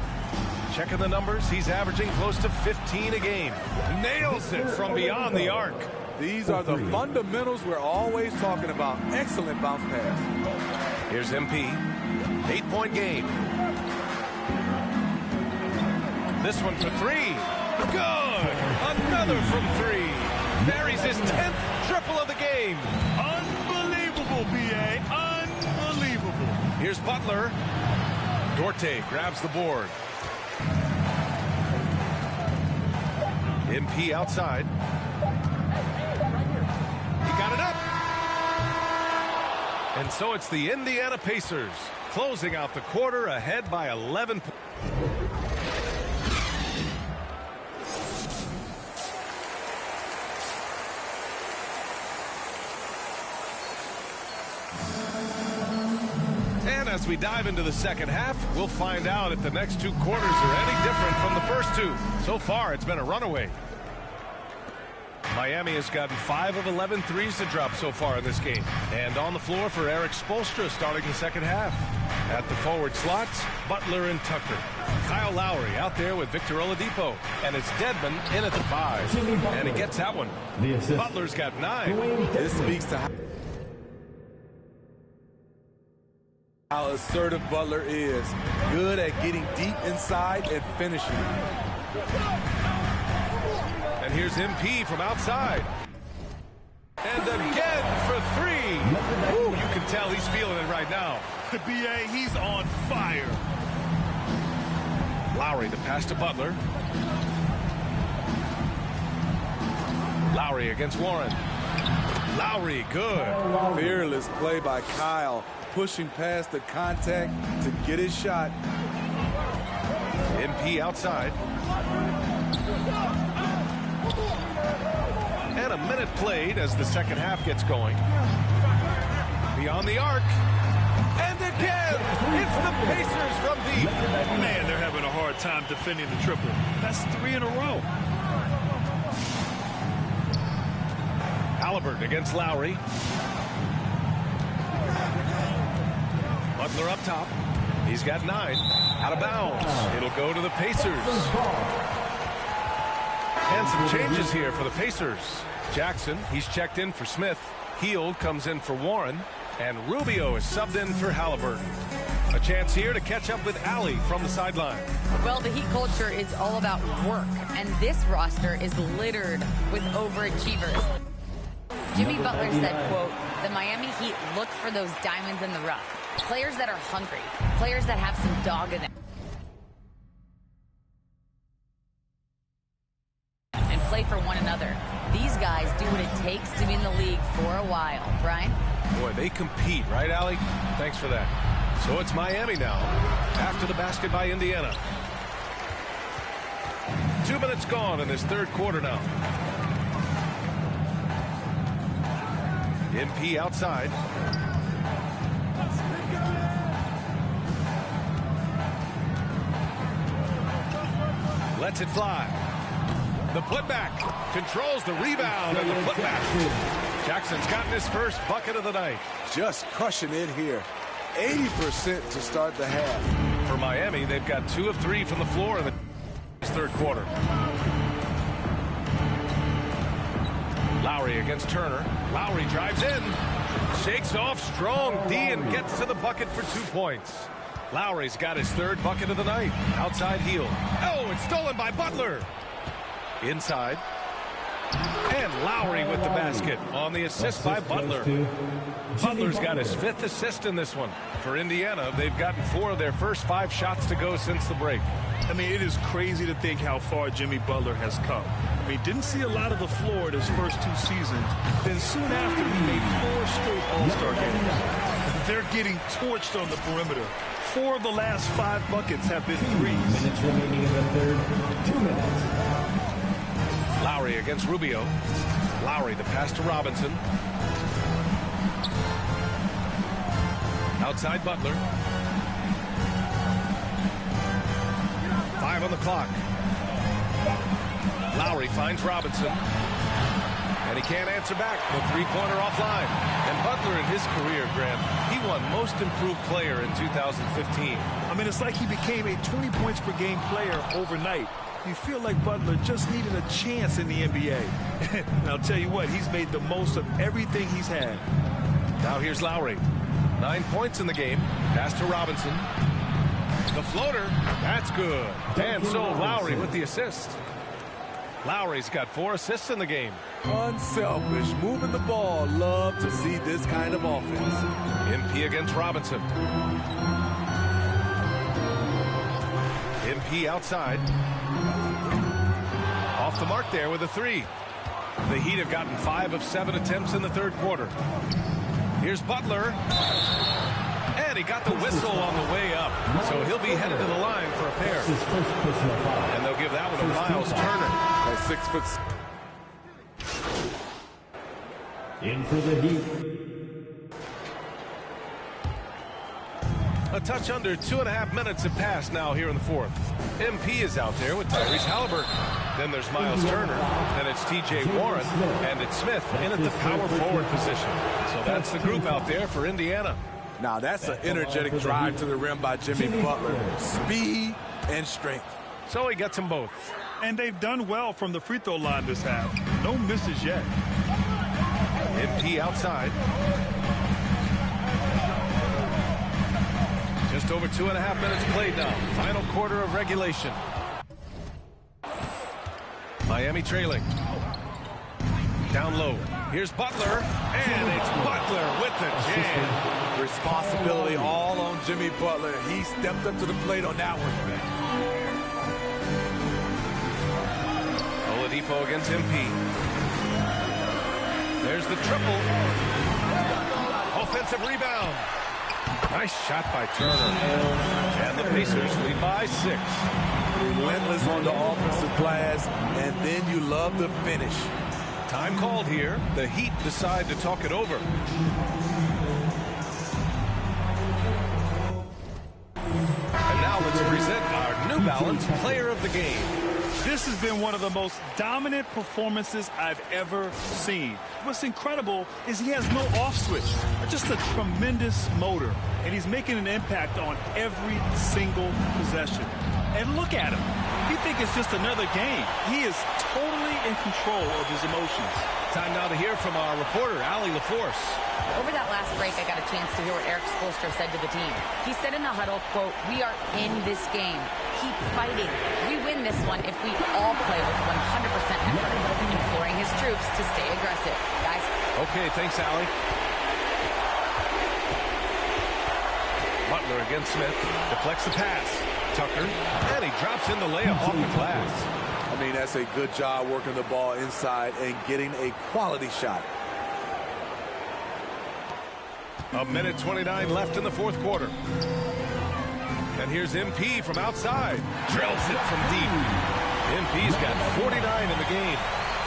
Checking the numbers, he's averaging close to 15 a game. Nails it from beyond the arc. These are the fundamentals we're always talking about. Excellent bounce pass. Here's MP. 8-point game. This one for 3. Good! Another from 3. Buries his 10th triple of the game. Unbelievable, B.A. Unbelievable. Here's Butler. Duarte grabs the board. MP outside. He got it up. And so it's the Indiana Pacers closing out the quarter ahead by 11 points. And as we dive into the second half, we'll find out if the next 2 quarters are any different from the first 2. So far, it's been a runaway. Miami has gotten 5 of 11 threes to drop so far in this game. And on the floor for Eric Spoelstra starting the second half. At the forward slots, Butler and Tucker. Kyle Lowry out there with Victor Oladipo. And it's Dedmon in at the 5. And he gets that one. Butler's got 9. This speaks to how assertive Butler is. Good at getting deep inside and finishing. And here's MP from outside. And again for 3. Ooh, you can tell he's feeling it right now. The B.A., he's on fire. Lowry, the pass to Butler. Lowry against Warren. Lowry, good. Fearless play by Kyle. Pushing past the contact to get his shot. MP outside. And a minute played as the second half gets going. Beyond the arc. And again, it's the Pacers from deep. Man, they're having a hard time defending the triple. That's 3 in a row. Halliburton against Lowry. Butler up top. He's got 9. Out of bounds. It'll go to the Pacers. And some changes here for the Pacers. Jackson, he's checked in for Smith. Hield comes in for Warren. And Rubio is subbed in for Halliburton. A chance here to catch up with Allie from the sideline. Well, the Heat culture is all about work. And this roster is littered with overachievers. Jimmy Butler said, quote, "The Miami Heat look for those diamonds in the rough. Players that are hungry, players that have some dog in them, and play for one another. These guys do what it takes to be in the league for a while." Brian? Boy, they compete, right, Allie? Thanks for that. So it's Miami now, after the basket by Indiana. 2 minutes gone in this third quarter now. MP outside. Lets it fly. The putback controls the rebound and the putback. Jackson's gotten his first bucket of the night. Just crushing it here. 80% to start the half. For Miami, they've got 2 of 3 from the floor in the third quarter. Lowry against Turner. Lowry drives in. Shakes off strong D and gets to the bucket for 2 points. Lowry's got his 3rd bucket of the night. Outside heel. Oh, it's stolen by Butler. Inside. And Lowry with the basket on the assist by Butler. Butler's got his 5th assist in this one. For Indiana, they've gotten 4 of their first 5 shots to go since the break. I mean, it is crazy to think how far Jimmy Butler has come. I mean, didn't see a lot of the floor in his first 2 seasons. Then soon after, he made 4 straight All-Star games. They're getting torched on the perimeter. 4 of the last 5 buckets have been threes. Minutes remaining in the third. 2 minutes. Lowry against Rubio. Lowry, the pass to Robinson. Outside Butler. 5 on the clock. Lowry finds Robinson. And he can't answer back. The three-pointer offline. And Butler in his career, Grant, he won Most Improved Player in 2015. I mean, it's like he became a 20 points per game player overnight. You feel like Butler just needed a chance in the NBA. And I'll tell you what, he's made the most of everything he's had. Now here's Lowry. 9 points in the game. Pass to Robinson. The floater. That's good. And so Lowry with the assist. Lowry's got 4 assists in the game. Unselfish, moving the ball. Love to see this kind of offense. MP against Robinson. MP outside. Off the mark there with a 3. The Heat have gotten 5 of 7 attempts in the third quarter. Here's Butler. And he got the whistle on the way up. So he'll be headed to the line for a pair. And they'll give that one to Miles Turner. At 6 foot. In for the Heat. A touch under 2.5 minutes have passed now here in the fourth. MP is out there with Tyrese Halliburton. Then there's Miles Turner. Then it's T.J. Warren. And it's Smith in at the power forward position. So that's the group out there for Indiana. Now that's an energetic drive to the rim by Jimmy Butler. Speed and strength. So he gets them both. And they've done well from the free throw line this half. No misses yet. MP outside. Just over 2.5 minutes played now. Final quarter of regulation. Miami trailing. Down low. Here's Butler. And it's Butler with the jam. Responsibility all on Jimmy Butler. He stepped up to the plate on that one. Oladipo against MP. There's the triple. Offensive rebound. Nice shot by Turner. And the Pacers lead by 6. Relentless on the offensive glass, and then you love the finish. Time called here. The Heat decide to talk it over. And now let's present our New Balance Player of the Game. This has been one of the most dominant performances I've ever seen. What's incredible is he has no off switch, just a tremendous motor, and he's making an impact on every single possession. And look at him. You think it's just another game. He is totally in control of his emotions. Time now to hear from our reporter, Allie LaForce. Over that last break, I got a chance to hear what Eric Spoelstra said to the team. He said in the huddle, quote, "We are in this game. Keep fighting. We win this one if we all play with 100% effort," imploring his troops to stay aggressive. Guys. Okay, thanks, Allie. Butler against Smith. Deflects the pass. Tucker. And he drops in the layup off the glass. I mean, that's a good job working the ball inside and getting a quality shot. A minute 29 left in the fourth quarter. And here's MP from outside. Drills it from deep. MP's got 49 in the game.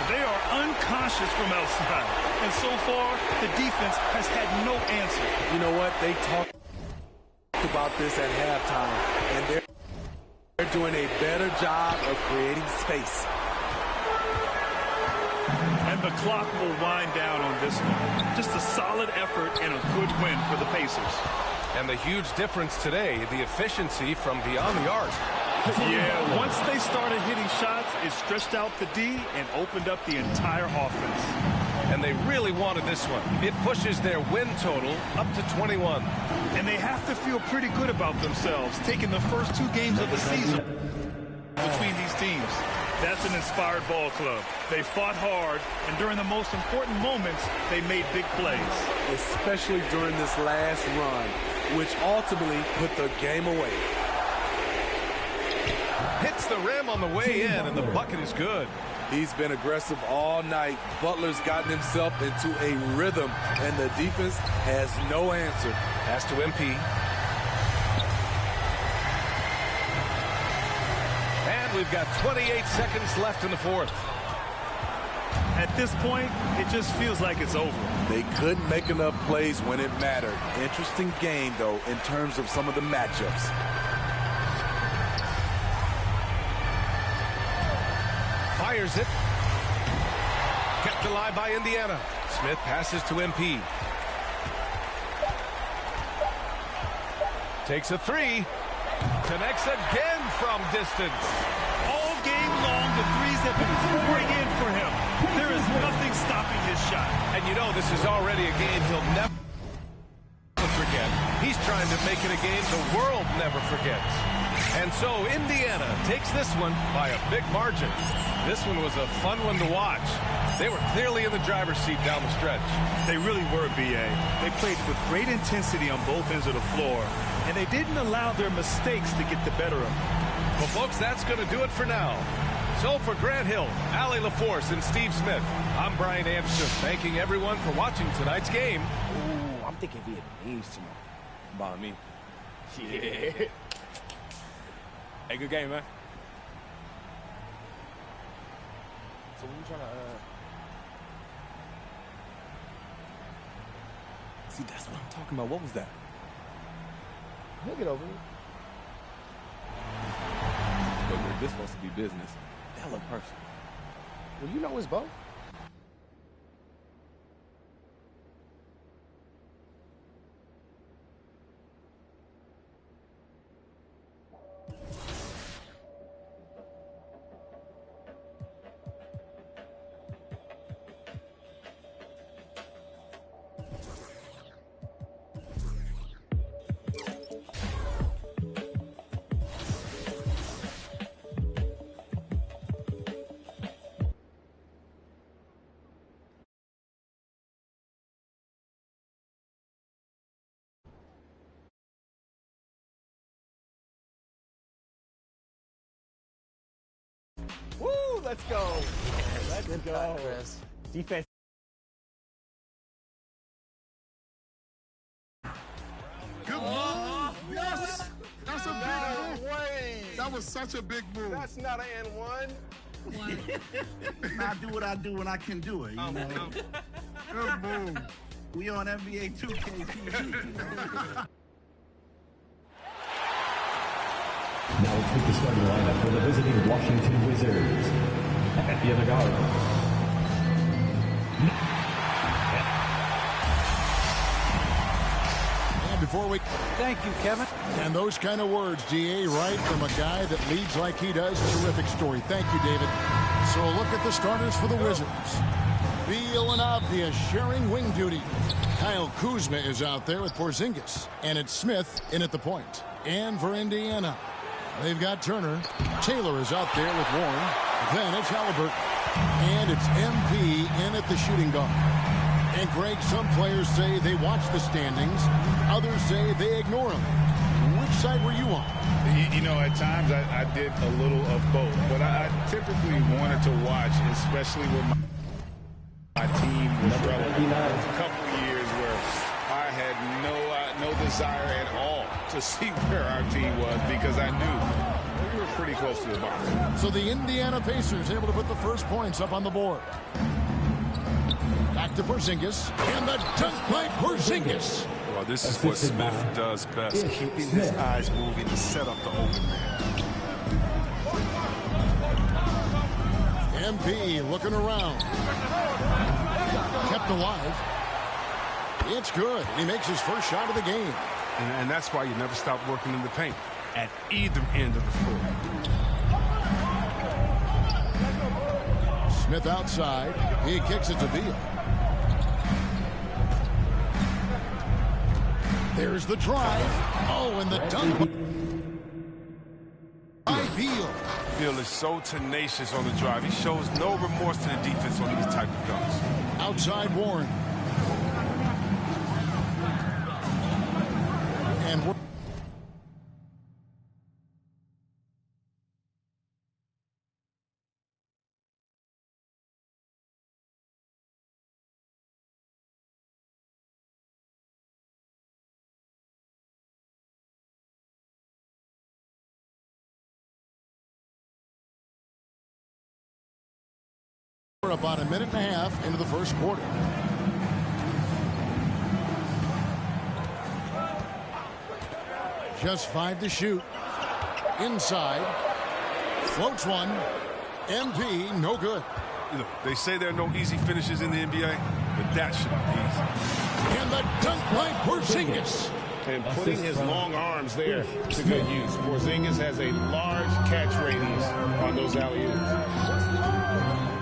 They are unconscious from outside. And so far, the defense has had no answer. You know what? They talked about this at halftime, and they're doing a better job of creating space. And the clock will wind down on this one. Just a solid effort and a good win for the Pacers. And the huge difference today, the efficiency from beyond the arc. Yeah, once they started hitting shots, it stretched out the D and opened up the entire offense. And they really wanted this one. It pushes their win total up to 21. And they have to feel pretty good about themselves, taking the first 2 games of the season between these teams. That's an inspired ball club. They fought hard, and during the most important moments, they made big plays. Especially during this last run, which ultimately put the game away. Hits the rim on the way in, and the bucket is good. He's been aggressive all night. Butler's gotten himself into a rhythm, and the defense has no answer. Pass to MP. And we've got 28 seconds left in the fourth. At this point, it just feels like it's over. They couldn't make enough plays when it mattered. Interesting game, though, in terms of some of the matchups. Fires it. Kept alive by Indiana. Smith passes to MP. Takes a three. Connects again from distance. All game long, the threes have been pouring in for him. There is nothing stopping his shot. And you know this is already a game he'll never forget. He's trying to make it a game the world never forgets. And so Indiana takes this one by a big margin. This one was a fun one to watch. They were clearly in the driver's seat down the stretch. They really were, B.A. They played with great intensity on both ends of the floor, and they didn't allow their mistakes to get the better of them. Well, folks, that's going to do it for now. So for Grant Hill, Allie LaForce, and Steve Smith, I'm Brian Amsterdam, thanking everyone for watching tonight's game. Ooh, I'm thinking Vietnamese tomorrow. By me. Yeah. Hey, good game, man. So when you trying to, See, that's what I'm talking about. What was that? He'll get over it. But this supposed to be business. That look personal. Well, you know it's both. Woo, let's go. Let's go. Defense. Good move. Yes. That's a big move. Way. That was such a big move. That's not an and one. I do what I do when I can do it. You know? Good move. We on NBA 2K TV. Now let's meet the starting lineup for the visiting Washington Wizards. At the other guard. And before we... Thank you, Kevin. And those kind of words, DA, right from a guy that leads like he does. Terrific story. Thank you, David. So a look at the starters for the Wizards. Beal and Obvious sharing wing duty. Kyle Kuzma is out there with Porzingis. And it's Smith in at the point. And for Indiana, they've got Turner. Taylor is out there with Warren. Then it's Halliburton. And it's MP in at the shooting guard. And Greg, some players say they watch the standings. Others say they ignore them. Which side were you on? You know, at times I did a little of both. But I typically wanted to watch, especially with my team was relevant. There was a couple of years where I had no desire at all to see where our team was because I knew we were pretty close to the bottom. So the Indiana Pacers able to put the first points up on the board. Back to Porzingis, and the dunk by Porzingis. Well, this is what Smith does best, keeping his eyes moving to set up the open man. MP looking around. Kept alive. It's good. He makes his first shot of the game. And that's why you never stop working in the paint at either end of the floor. Smith outside. He kicks it to Beal. There's the drive. Oh, and the dunk by Beal. Beal is so tenacious on the drive. He shows no remorse to the defense on these type of dunks. Outside Warren. And we're about a minute and a half into the first quarter. Just 5 to shoot. Inside. Floats one. MP, no good. You know, they say there are no easy finishes in the NBA, but that should be easy. And the dunk by Porzingis. And putting his long arms there to good use. Porzingis has a large catch radius on those alley-oops.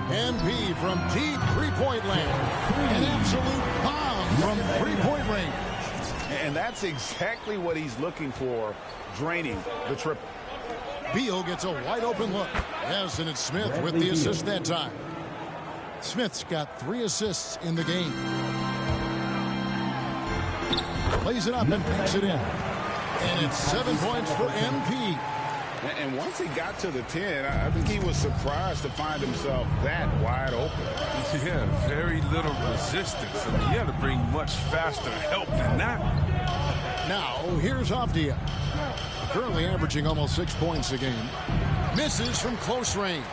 MP from deep three-point land. An absolute bomb from three-point range. And that's exactly what he's looking for, draining the triple. Beal gets a wide-open look. Yes, and it's Smith with the assist that time. Smith's got 3 assists in the game. Plays it up and picks it in. And it's 7 points for MP. And once he got to the 10, I think he was surprised to find himself that wide open. Yeah, very little resistance. I mean, he had to bring much faster help than that. Now, here's Avdia. Currently averaging almost 6 points a game. Misses from close range.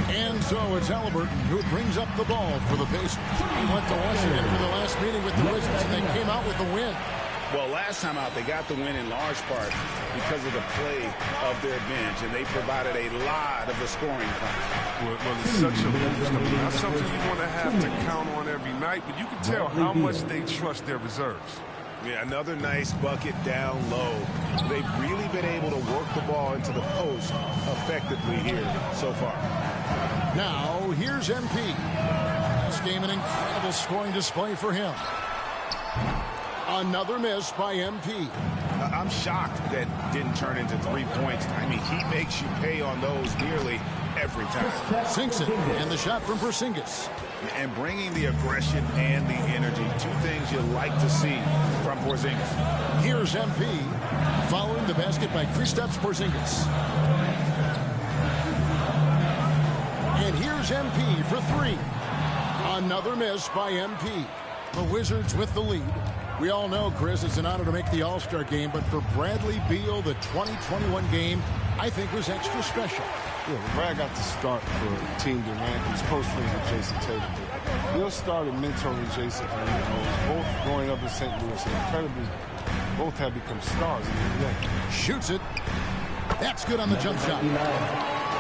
And so it's Halliburton who brings up the ball for the Pacers. He went to Washington for the last meeting with the Wizards, and they came out with the win. Well, last time out, they got the win in large part because of the play of their bench, and they provided a lot of the scoring time. Well, it's such a boost. I mean, not something you want to have to count on every night, but you can tell how much they trust their reserves. Yeah, another nice bucket down low. They've really been able to work the ball into the post effectively here so far. Now, here's MP. This game, an incredible scoring display for him. Another miss by MP. I'm shocked that didn't turn into 3 points. I mean, he makes you pay on those nearly every time. Sinks it, and the shot from Porzingis. And bringing the aggression and the energy, 2 things you like to see from Porzingis. Here's MP, following the basket by Kristaps Porzingis. And here's MP for 3. Another miss by MP. The Wizards with the lead. We all know, Chris, it's an honor to make the All-Star game, but for Bradley Beal, the 2021 game, I think was extra special. Yeah, Brad got to start for Team Durant. He's close friends with Jason Tatum. Beal started mentoring Jason for both growing up in St. Louis. Incredibly, both have become stars in the NBA. Shoots it. That's good on the jump shot.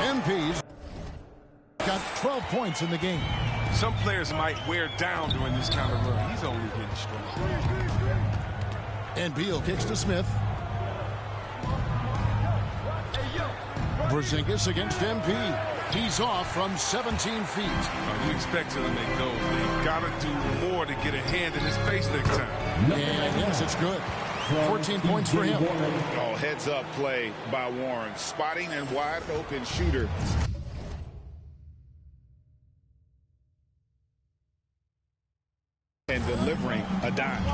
MP's got 12 points in the game. Some players might wear down during this kind of run. He's only getting strong. And Beal kicks to Smith. Porzingis against MP. He's off from 17 feet. You expect him to make those. They've got to do more to get a hand in his face next time. And yes, it's good. 14 points for him. Oh, heads-up play by Warren. Spotting and wide-open shooter. And delivering a dime.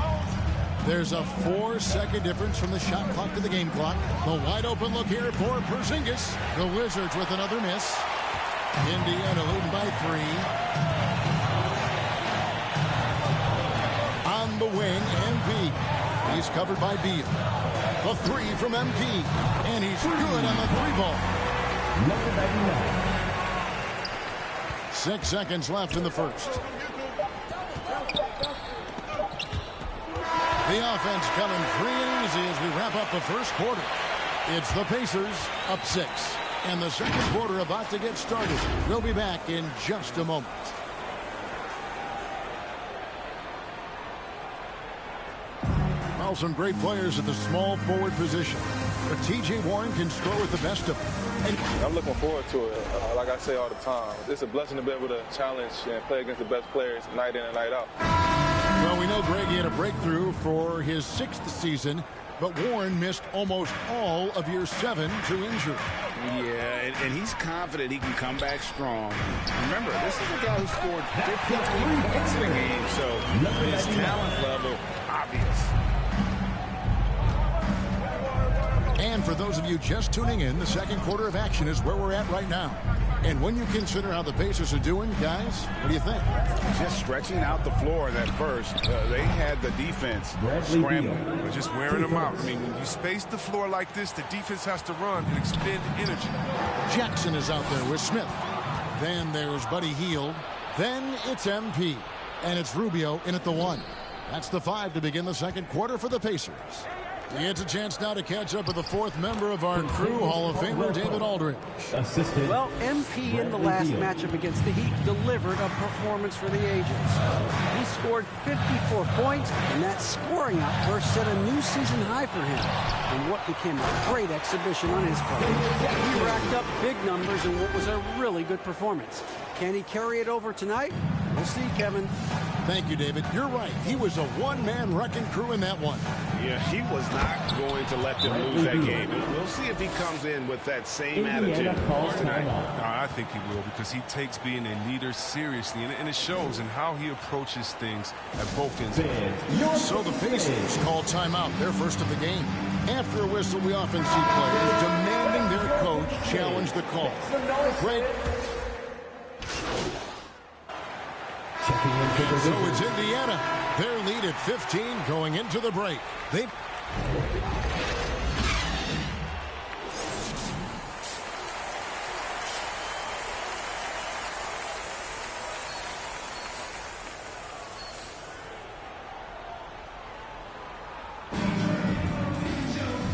There's a 4-second difference from the shot clock to the game clock. The wide open look here for Porzingis. The Wizards with another miss. Indiana leading by 3. On the wing, MP. He's covered by Beal. The 3 from MP. And he's good on the 3-ball. 6 seconds left in the first. The offense coming free and easy as we wrap up the first quarter. It's the Pacers up 6. And the second quarter about to get started. We'll be back in just a moment. Well, some great players at the small forward position. But T.J. Warren can score with the best of them. And I'm looking forward to it. Like I say all the time, it's a blessing to be able to challenge and play against the best players night in and night out. Well, we know Greg had a breakthrough for his 6th season, but Warren missed almost all of year 7 to injury. Yeah, and he's confident he can come back strong. Remember, this is a guy who scored 53 points in a game, so his talent level, obvious. And for those of you just tuning in, the second quarter of action is where we're at right now. And when you consider how the Pacers are doing, guys, what do you think? Just stretching out the floor that first. They had the defense scrambling. They're just wearing them out. I mean, when you space the floor like this, the defense has to run and expend energy. Jackson is out there with Smith. Then there's Buddy Hield. Then it's MP. And it's Rubio in at the 1. That's the 5 to begin the second quarter for the Pacers. It's a chance now to catch up with the fourth member of our crew, Hall of Famer David Aldridge. Well, MP in the last matchup against the Heat delivered a performance for the ages. He scored 54 points, and that scoring outburst set a new season high for him in what became a great exhibition on his part. He racked up big numbers in what was a really good performance. Can he carry it over tonight? We'll see, Kevin. Thank you, David. You're right. He was a one-man wrecking crew in that one. Yeah, he was not going to let them lose that game. We'll see if he comes in with that same attitude tonight. I think he will, because he takes being a leader seriously, and it shows in how he approaches things at both ends. So the Pacers call timeout, their first of the game. After a whistle, we often see players demanding their coach challenge the call. Great. So it's Indiana. Their lead at 15 going into the break.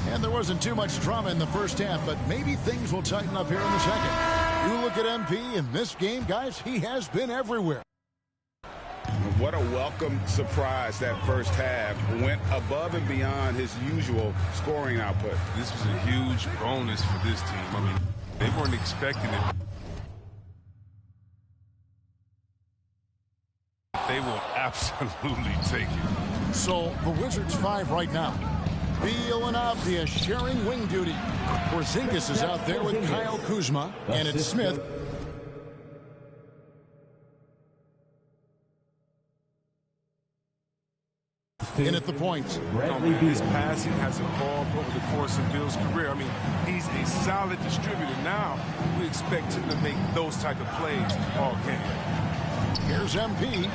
And there wasn't too much drama in the first half, but maybe things will tighten up here in the second. You look at MP in this game, guys, he has been everywhere. What a welcome surprise that first half. Went above and beyond his usual scoring output. This was a huge bonus for this team. I mean, they weren't expecting it. They will absolutely take it. So the Wizards 5 right now. Beal and Avdia sharing wing duty. Porzingis is out there with Kyle Kuzma, and it's Smith. In at the points. His passing has evolved over the course of Bill's career. I mean, he's a solid distributor. Now we expect him to make those type of plays all game. Here's MP.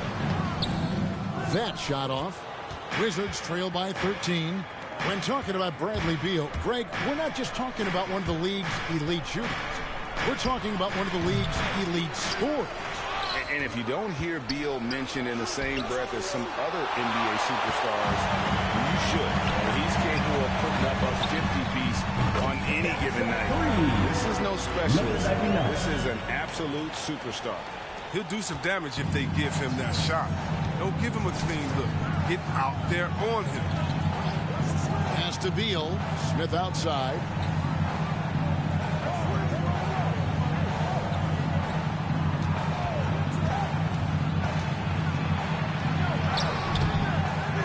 That shot off. Wizards trail by 13. When talking about Bradley Beal, Greg, we're not just talking about one of the league's elite shooters. We're talking about one of the league's elite scorers. And if you don't hear Beal mentioned in the same breath as some other NBA superstars, you should. He's capable of putting up a 50-piece on any given night. This is no specialist. This is an absolute superstar. He'll do some damage if they give him that shot. Don't give him a clean look. Get out there on him. Pass to Beal. Smith outside.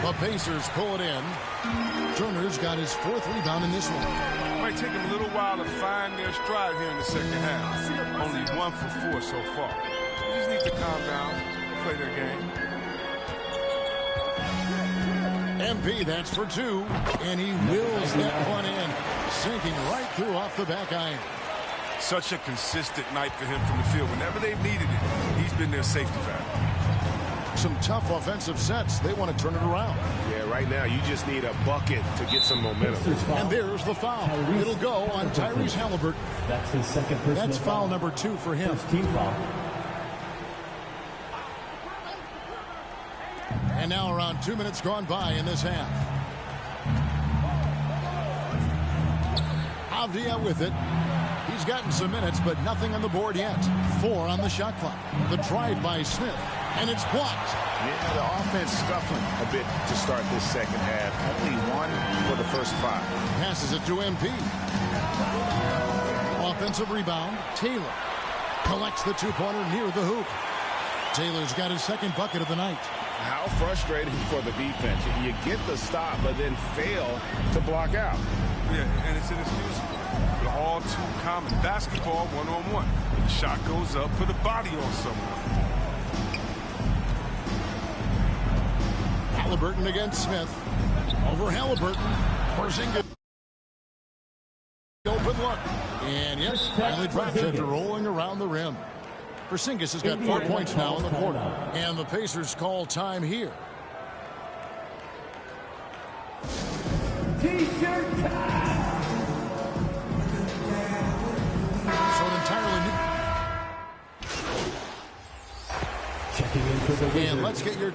The Pacers pull it in. Turner's got his fourth rebound in this one. Might take him a little while to find their stride here in the second half. Only 1 for 4 so far. They just need to calm down, play their game. MP, that's for 2, and he wills that one in, sinking right through off the back iron. Such a consistent night for him from the field. Whenever they've needed it, he's been their safety valve. Some tough offensive sets. They want to turn it around. Yeah, right now you just need a bucket to get some momentum. And there's the foul. It'll go on Tyrese Halliburton. That's his second personal That's foul number 2 for him. First team foul. And now around 2 minutes gone by in this half. Avdia with it. He's gotten some minutes, but nothing on the board yet. 4 on the shot clock. The drive by Smith, and it's blocked. Yeah, the offense scuffling a bit to start this second half. Only 1 for the first 5. Passes it to MP. Offensive rebound. Taylor collects the two-pointer near the hoop. Taylor's got his second bucket of the night. How frustrating for the defense. You get the stop, but then fail to block out. Yeah, and it's inexcusable. They're all too common. Basketball one-on-one. The shot goes up, put a body on someone. Halliburton against Smith. Over Halliburton. Porzingis. Open look. And yes, finally drops after rolling around the rim. Porzingis has got 4 points now in the quarter. And the Pacers call time here. T-shirt time. So an entirely new. Checking in for the Wizards. And let's get your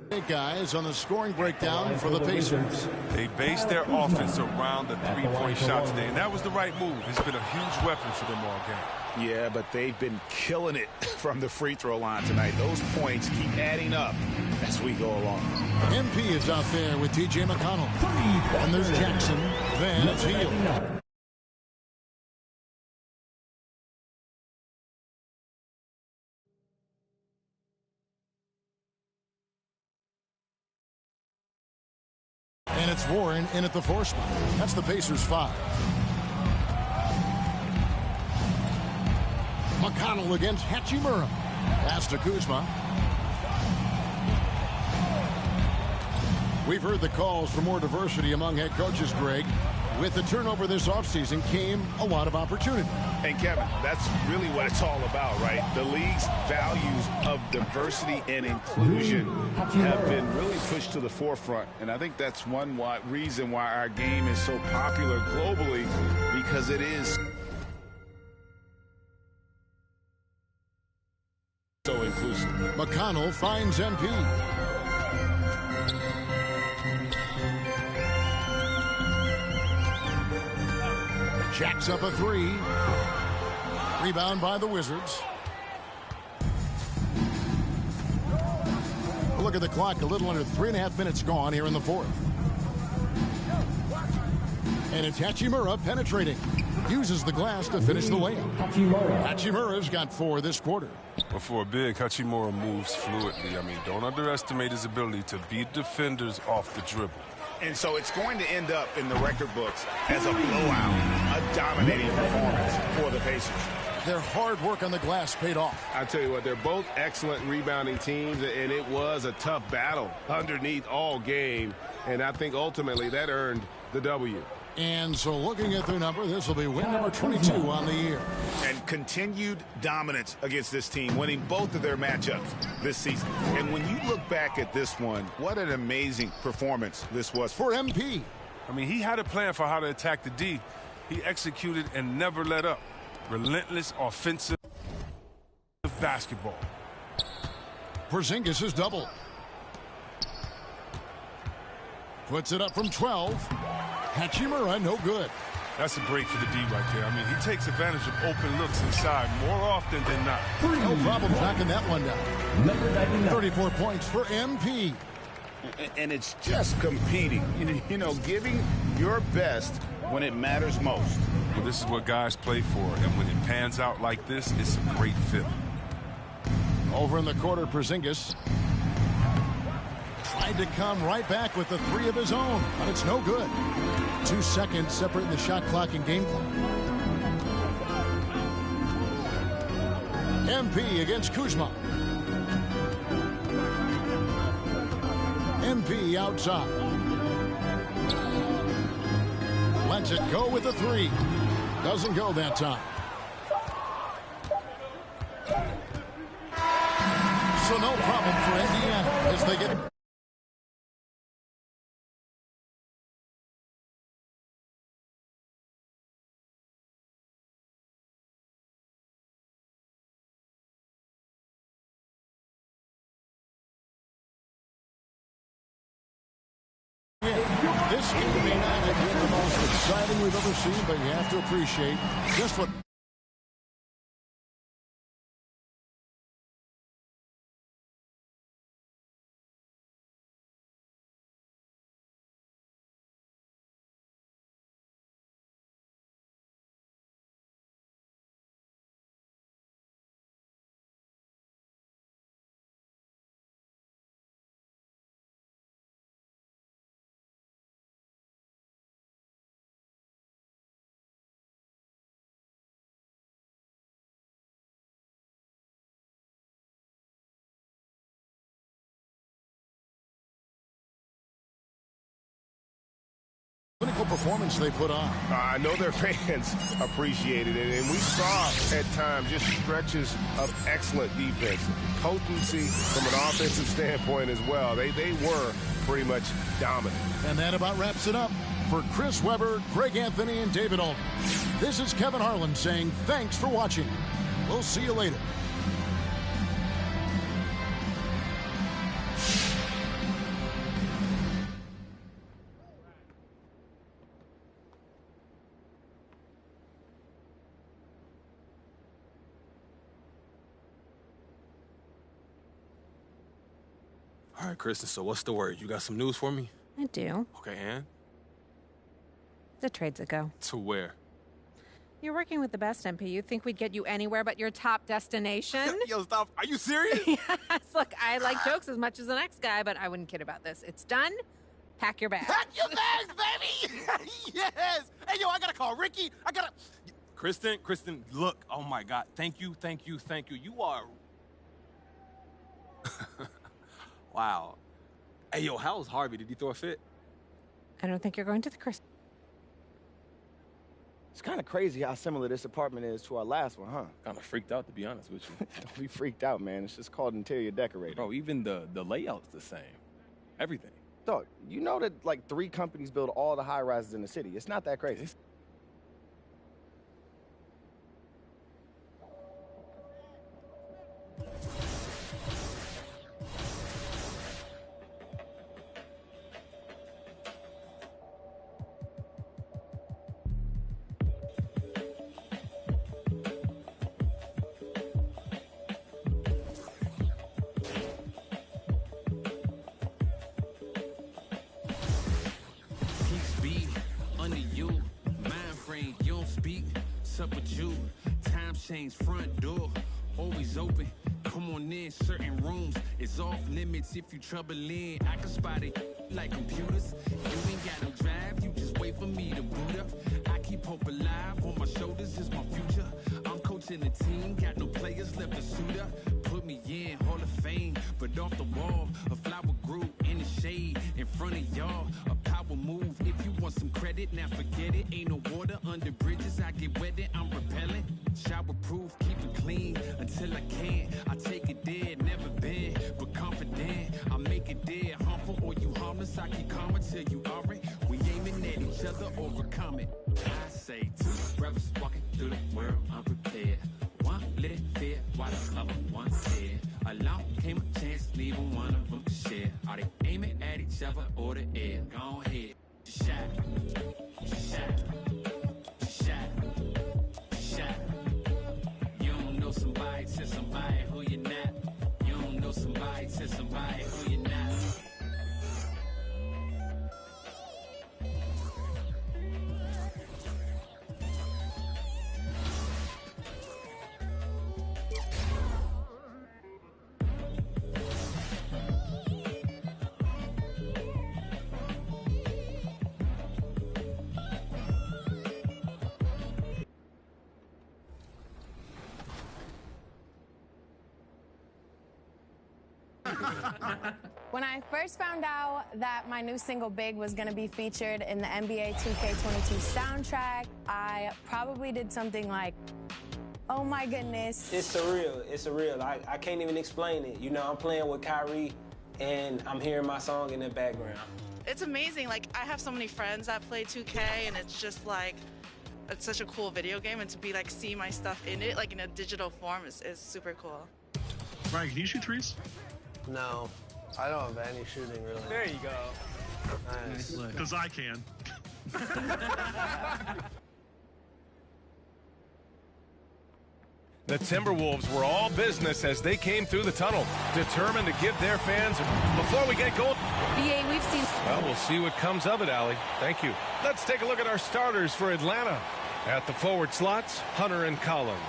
Hey guys, on the scoring breakdown for the Pacers. They based their offense around the three-point shot today, and that was the right move. It's been a huge weapon for them all game. Yeah, but they've been killing it from the free throw line tonight. Those points keep adding up as we go along. MP is out there with T.J. McConnell. And there's Jackson. Then it's Hield. And it's Warren in at the 4 spot. That's the Pacers 5. McConnell against Hachimura. Pass to Kuzma. We've heard the calls for more diversity among head coaches, Greg. With the turnover this offseason came a lot of opportunity. And Kevin, that's really what it's all about, right? The league's values of diversity and inclusion have been really pushed to the forefront. And I think that's one reason why our game is so popular globally, because it is so inclusive. McConnell finds MP. Jacks up a 3. Rebound by the Wizards. Look at the clock. A little under 3.5 minutes gone here in the 4th. And it's Hachimura penetrating. Uses the glass to finish the layup. Hachimura's got 4 this quarter. But for a big, Hachimura moves fluidly. I mean, don't underestimate his ability to beat defenders off the dribble. And so it's going to end up in the record books as a blowout, a dominating performance for the Pacers. Their hard work on the glass paid off. I tell you what, they're both excellent rebounding teams, and it was a tough battle underneath all game. And I think ultimately that earned the W. And so looking at their number, this will be win number 22 on the year. And continued dominance against this team, winning both of their matchups this season. And when you look back at this one, what an amazing performance this was for MP. I mean, he had a plan for how to attack the D. He executed and never let up. Relentless offensive basketball. Porzingis is double. Puts it up from 12. Hachimura, no good. That's a break for the D right there. I mean, he takes advantage of open looks inside more often than not. No problem knocking that one down. 34 points for MP. And it's just competing. You know, giving your best when it matters most. Well, this is what guys play for, and when it pans out like this, it's a great feeling. Over in the quarter, Porzingis tried to come right back with the 3 of his own, but it's no good. 2 seconds separating the shot clock and game clock. MP against Kuzma. MP outside. Lets it go with the 3. Doesn't go that time. So no problem for Indiana as they get... This game may not have been the most exciting we've ever seen, but you have to appreciate just what... Clinical performance they put on. I know their fans appreciated it, and we saw at times just stretches of excellent defense. Potency from an offensive standpoint as well. They were pretty much dominant. And that about wraps it up. For Chris Webber, Greg Anthony, and David Ahlman, this is Kevin Harlan saying thanks for watching. We'll see you later. All right, Kristen, so what's the word? You got some news for me? I do. Okay, and? The trade's a go. To where? You're working with the best, MP. You'd think we'd get you anywhere but your top destination. Yo, stop. Are you serious? Yes. Look, I like jokes as much as the next guy, but I wouldn't kid about this. It's done. Pack your bags. Pack your bags, baby! Yes! Hey, yo, I gotta call Ricky. Kristen, look. Oh, my God. Thank you. You are... Wow. Hey, yo, how's Harvey? Did he throw a fit? I don't think you're going to the Christmas. It's kind of crazy how similar this apartment is to our last one, huh? Kind of freaked out, to be honest with you. Don't be freaked out, man. It's just called interior decorating. Bro, even the layout's the same. Everything. Dog, you know that like 3 companies build all the high-rises in the city. It's not that crazy. Front door always open. Come on in, certain rooms is off limits. If you troubling, I can spot it like computers. You ain't got no drive, you just wait for me to boot up. I keep hope alive, on my shoulders is my future. I'm coaching the team, got no players left to suit up. Put me in Hall of Fame, but off the wall, a flower grew in the shade in front of y'all. A power move, if you want some credit, now forget it. Ain't no water under bridges, I get wetted, I'm repellent. Shower proof, keep it clean until I can't. I take it there, never been, but confident. I make it there, harmful or you harmless. I keep calm until you are it. We aiming at each other, overcome it. I say 2 brothers walking through the world unprepared. One little fear, while the other one said. Along came a chance, neither one of them to share. Are they aiming at each other or the air? Go ahead, shot, shot, shot, shot. You don't know somebody to somebody who you're not. You don't know somebody to somebody who you're not. When I first found out that my new single Big was going to be featured in the NBA 2K22 soundtrack, I probably did something like, oh my goodness. It's surreal. It's surreal. I can't even explain it. You know, I'm playing with Kyrie and I'm hearing my song in the background. It's amazing. Like, I have so many friends that play 2K, and it's just like, it's such a cool video game, and to be like, see my stuff in it, like in a digital form is super cool. Ryan, can you shoot threes? No, I don't have any shooting really. There you go. Nice. Because I can. The Timberwolves were all business as they came through the tunnel, determined to give their fans... Before we get going... BA, we've seen... Well, we'll see what comes of it, Allie. Thank you. Let's take a look at our starters for Atlanta. At the forward slots, Hunter and Collins.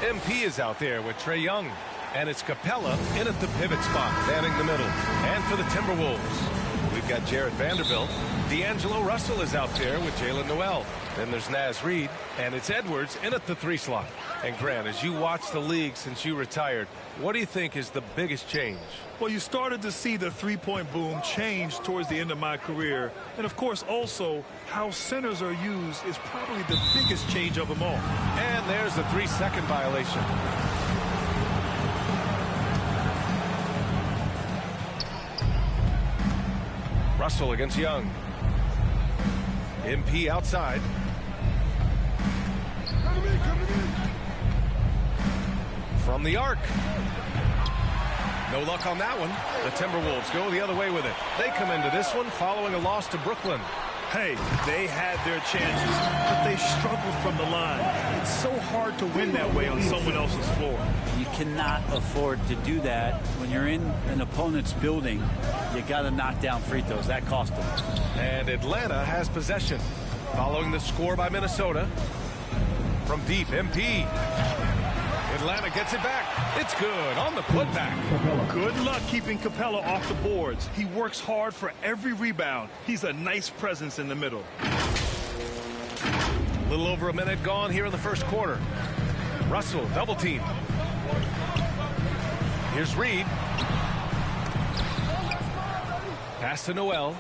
MP is out there with Trae Young. And it's Capella in at the pivot spot, manning the middle. And for the Timberwolves, we've got Jarrett Vanderbilt. D'Angelo Russell is out there with Jalen Noel. Then there's Naz Reid, and it's Edwards in at the 3 slot. And Grant, as you watch the league since you retired, what do you think is the biggest change? Well, you started to see the three-point boom change towards the end of my career. And, of course, also how centers are used is probably the biggest change of them all. And there's the 3-second violation. Russell against Young. MP outside. From the arc. No luck on that one. The Timberwolves go the other way with it. They come into this one following a loss to Brooklyn. Hey, they had their chances, but they struggled from the line. It's so hard to win that way on someone else's floor. You cannot afford to do that. When you're in an opponent's building, you got to knock down free throws. That cost them. And Atlanta has possession. Following the score by Minnesota. From deep, MP. Atlanta gets it back. It's good on the putback. Good luck keeping Capella off the boards. He works hard for every rebound. He's a nice presence in the middle. A little over a minute gone here in the first quarter. Russell, double team. Here's Reed. Pass to Noel.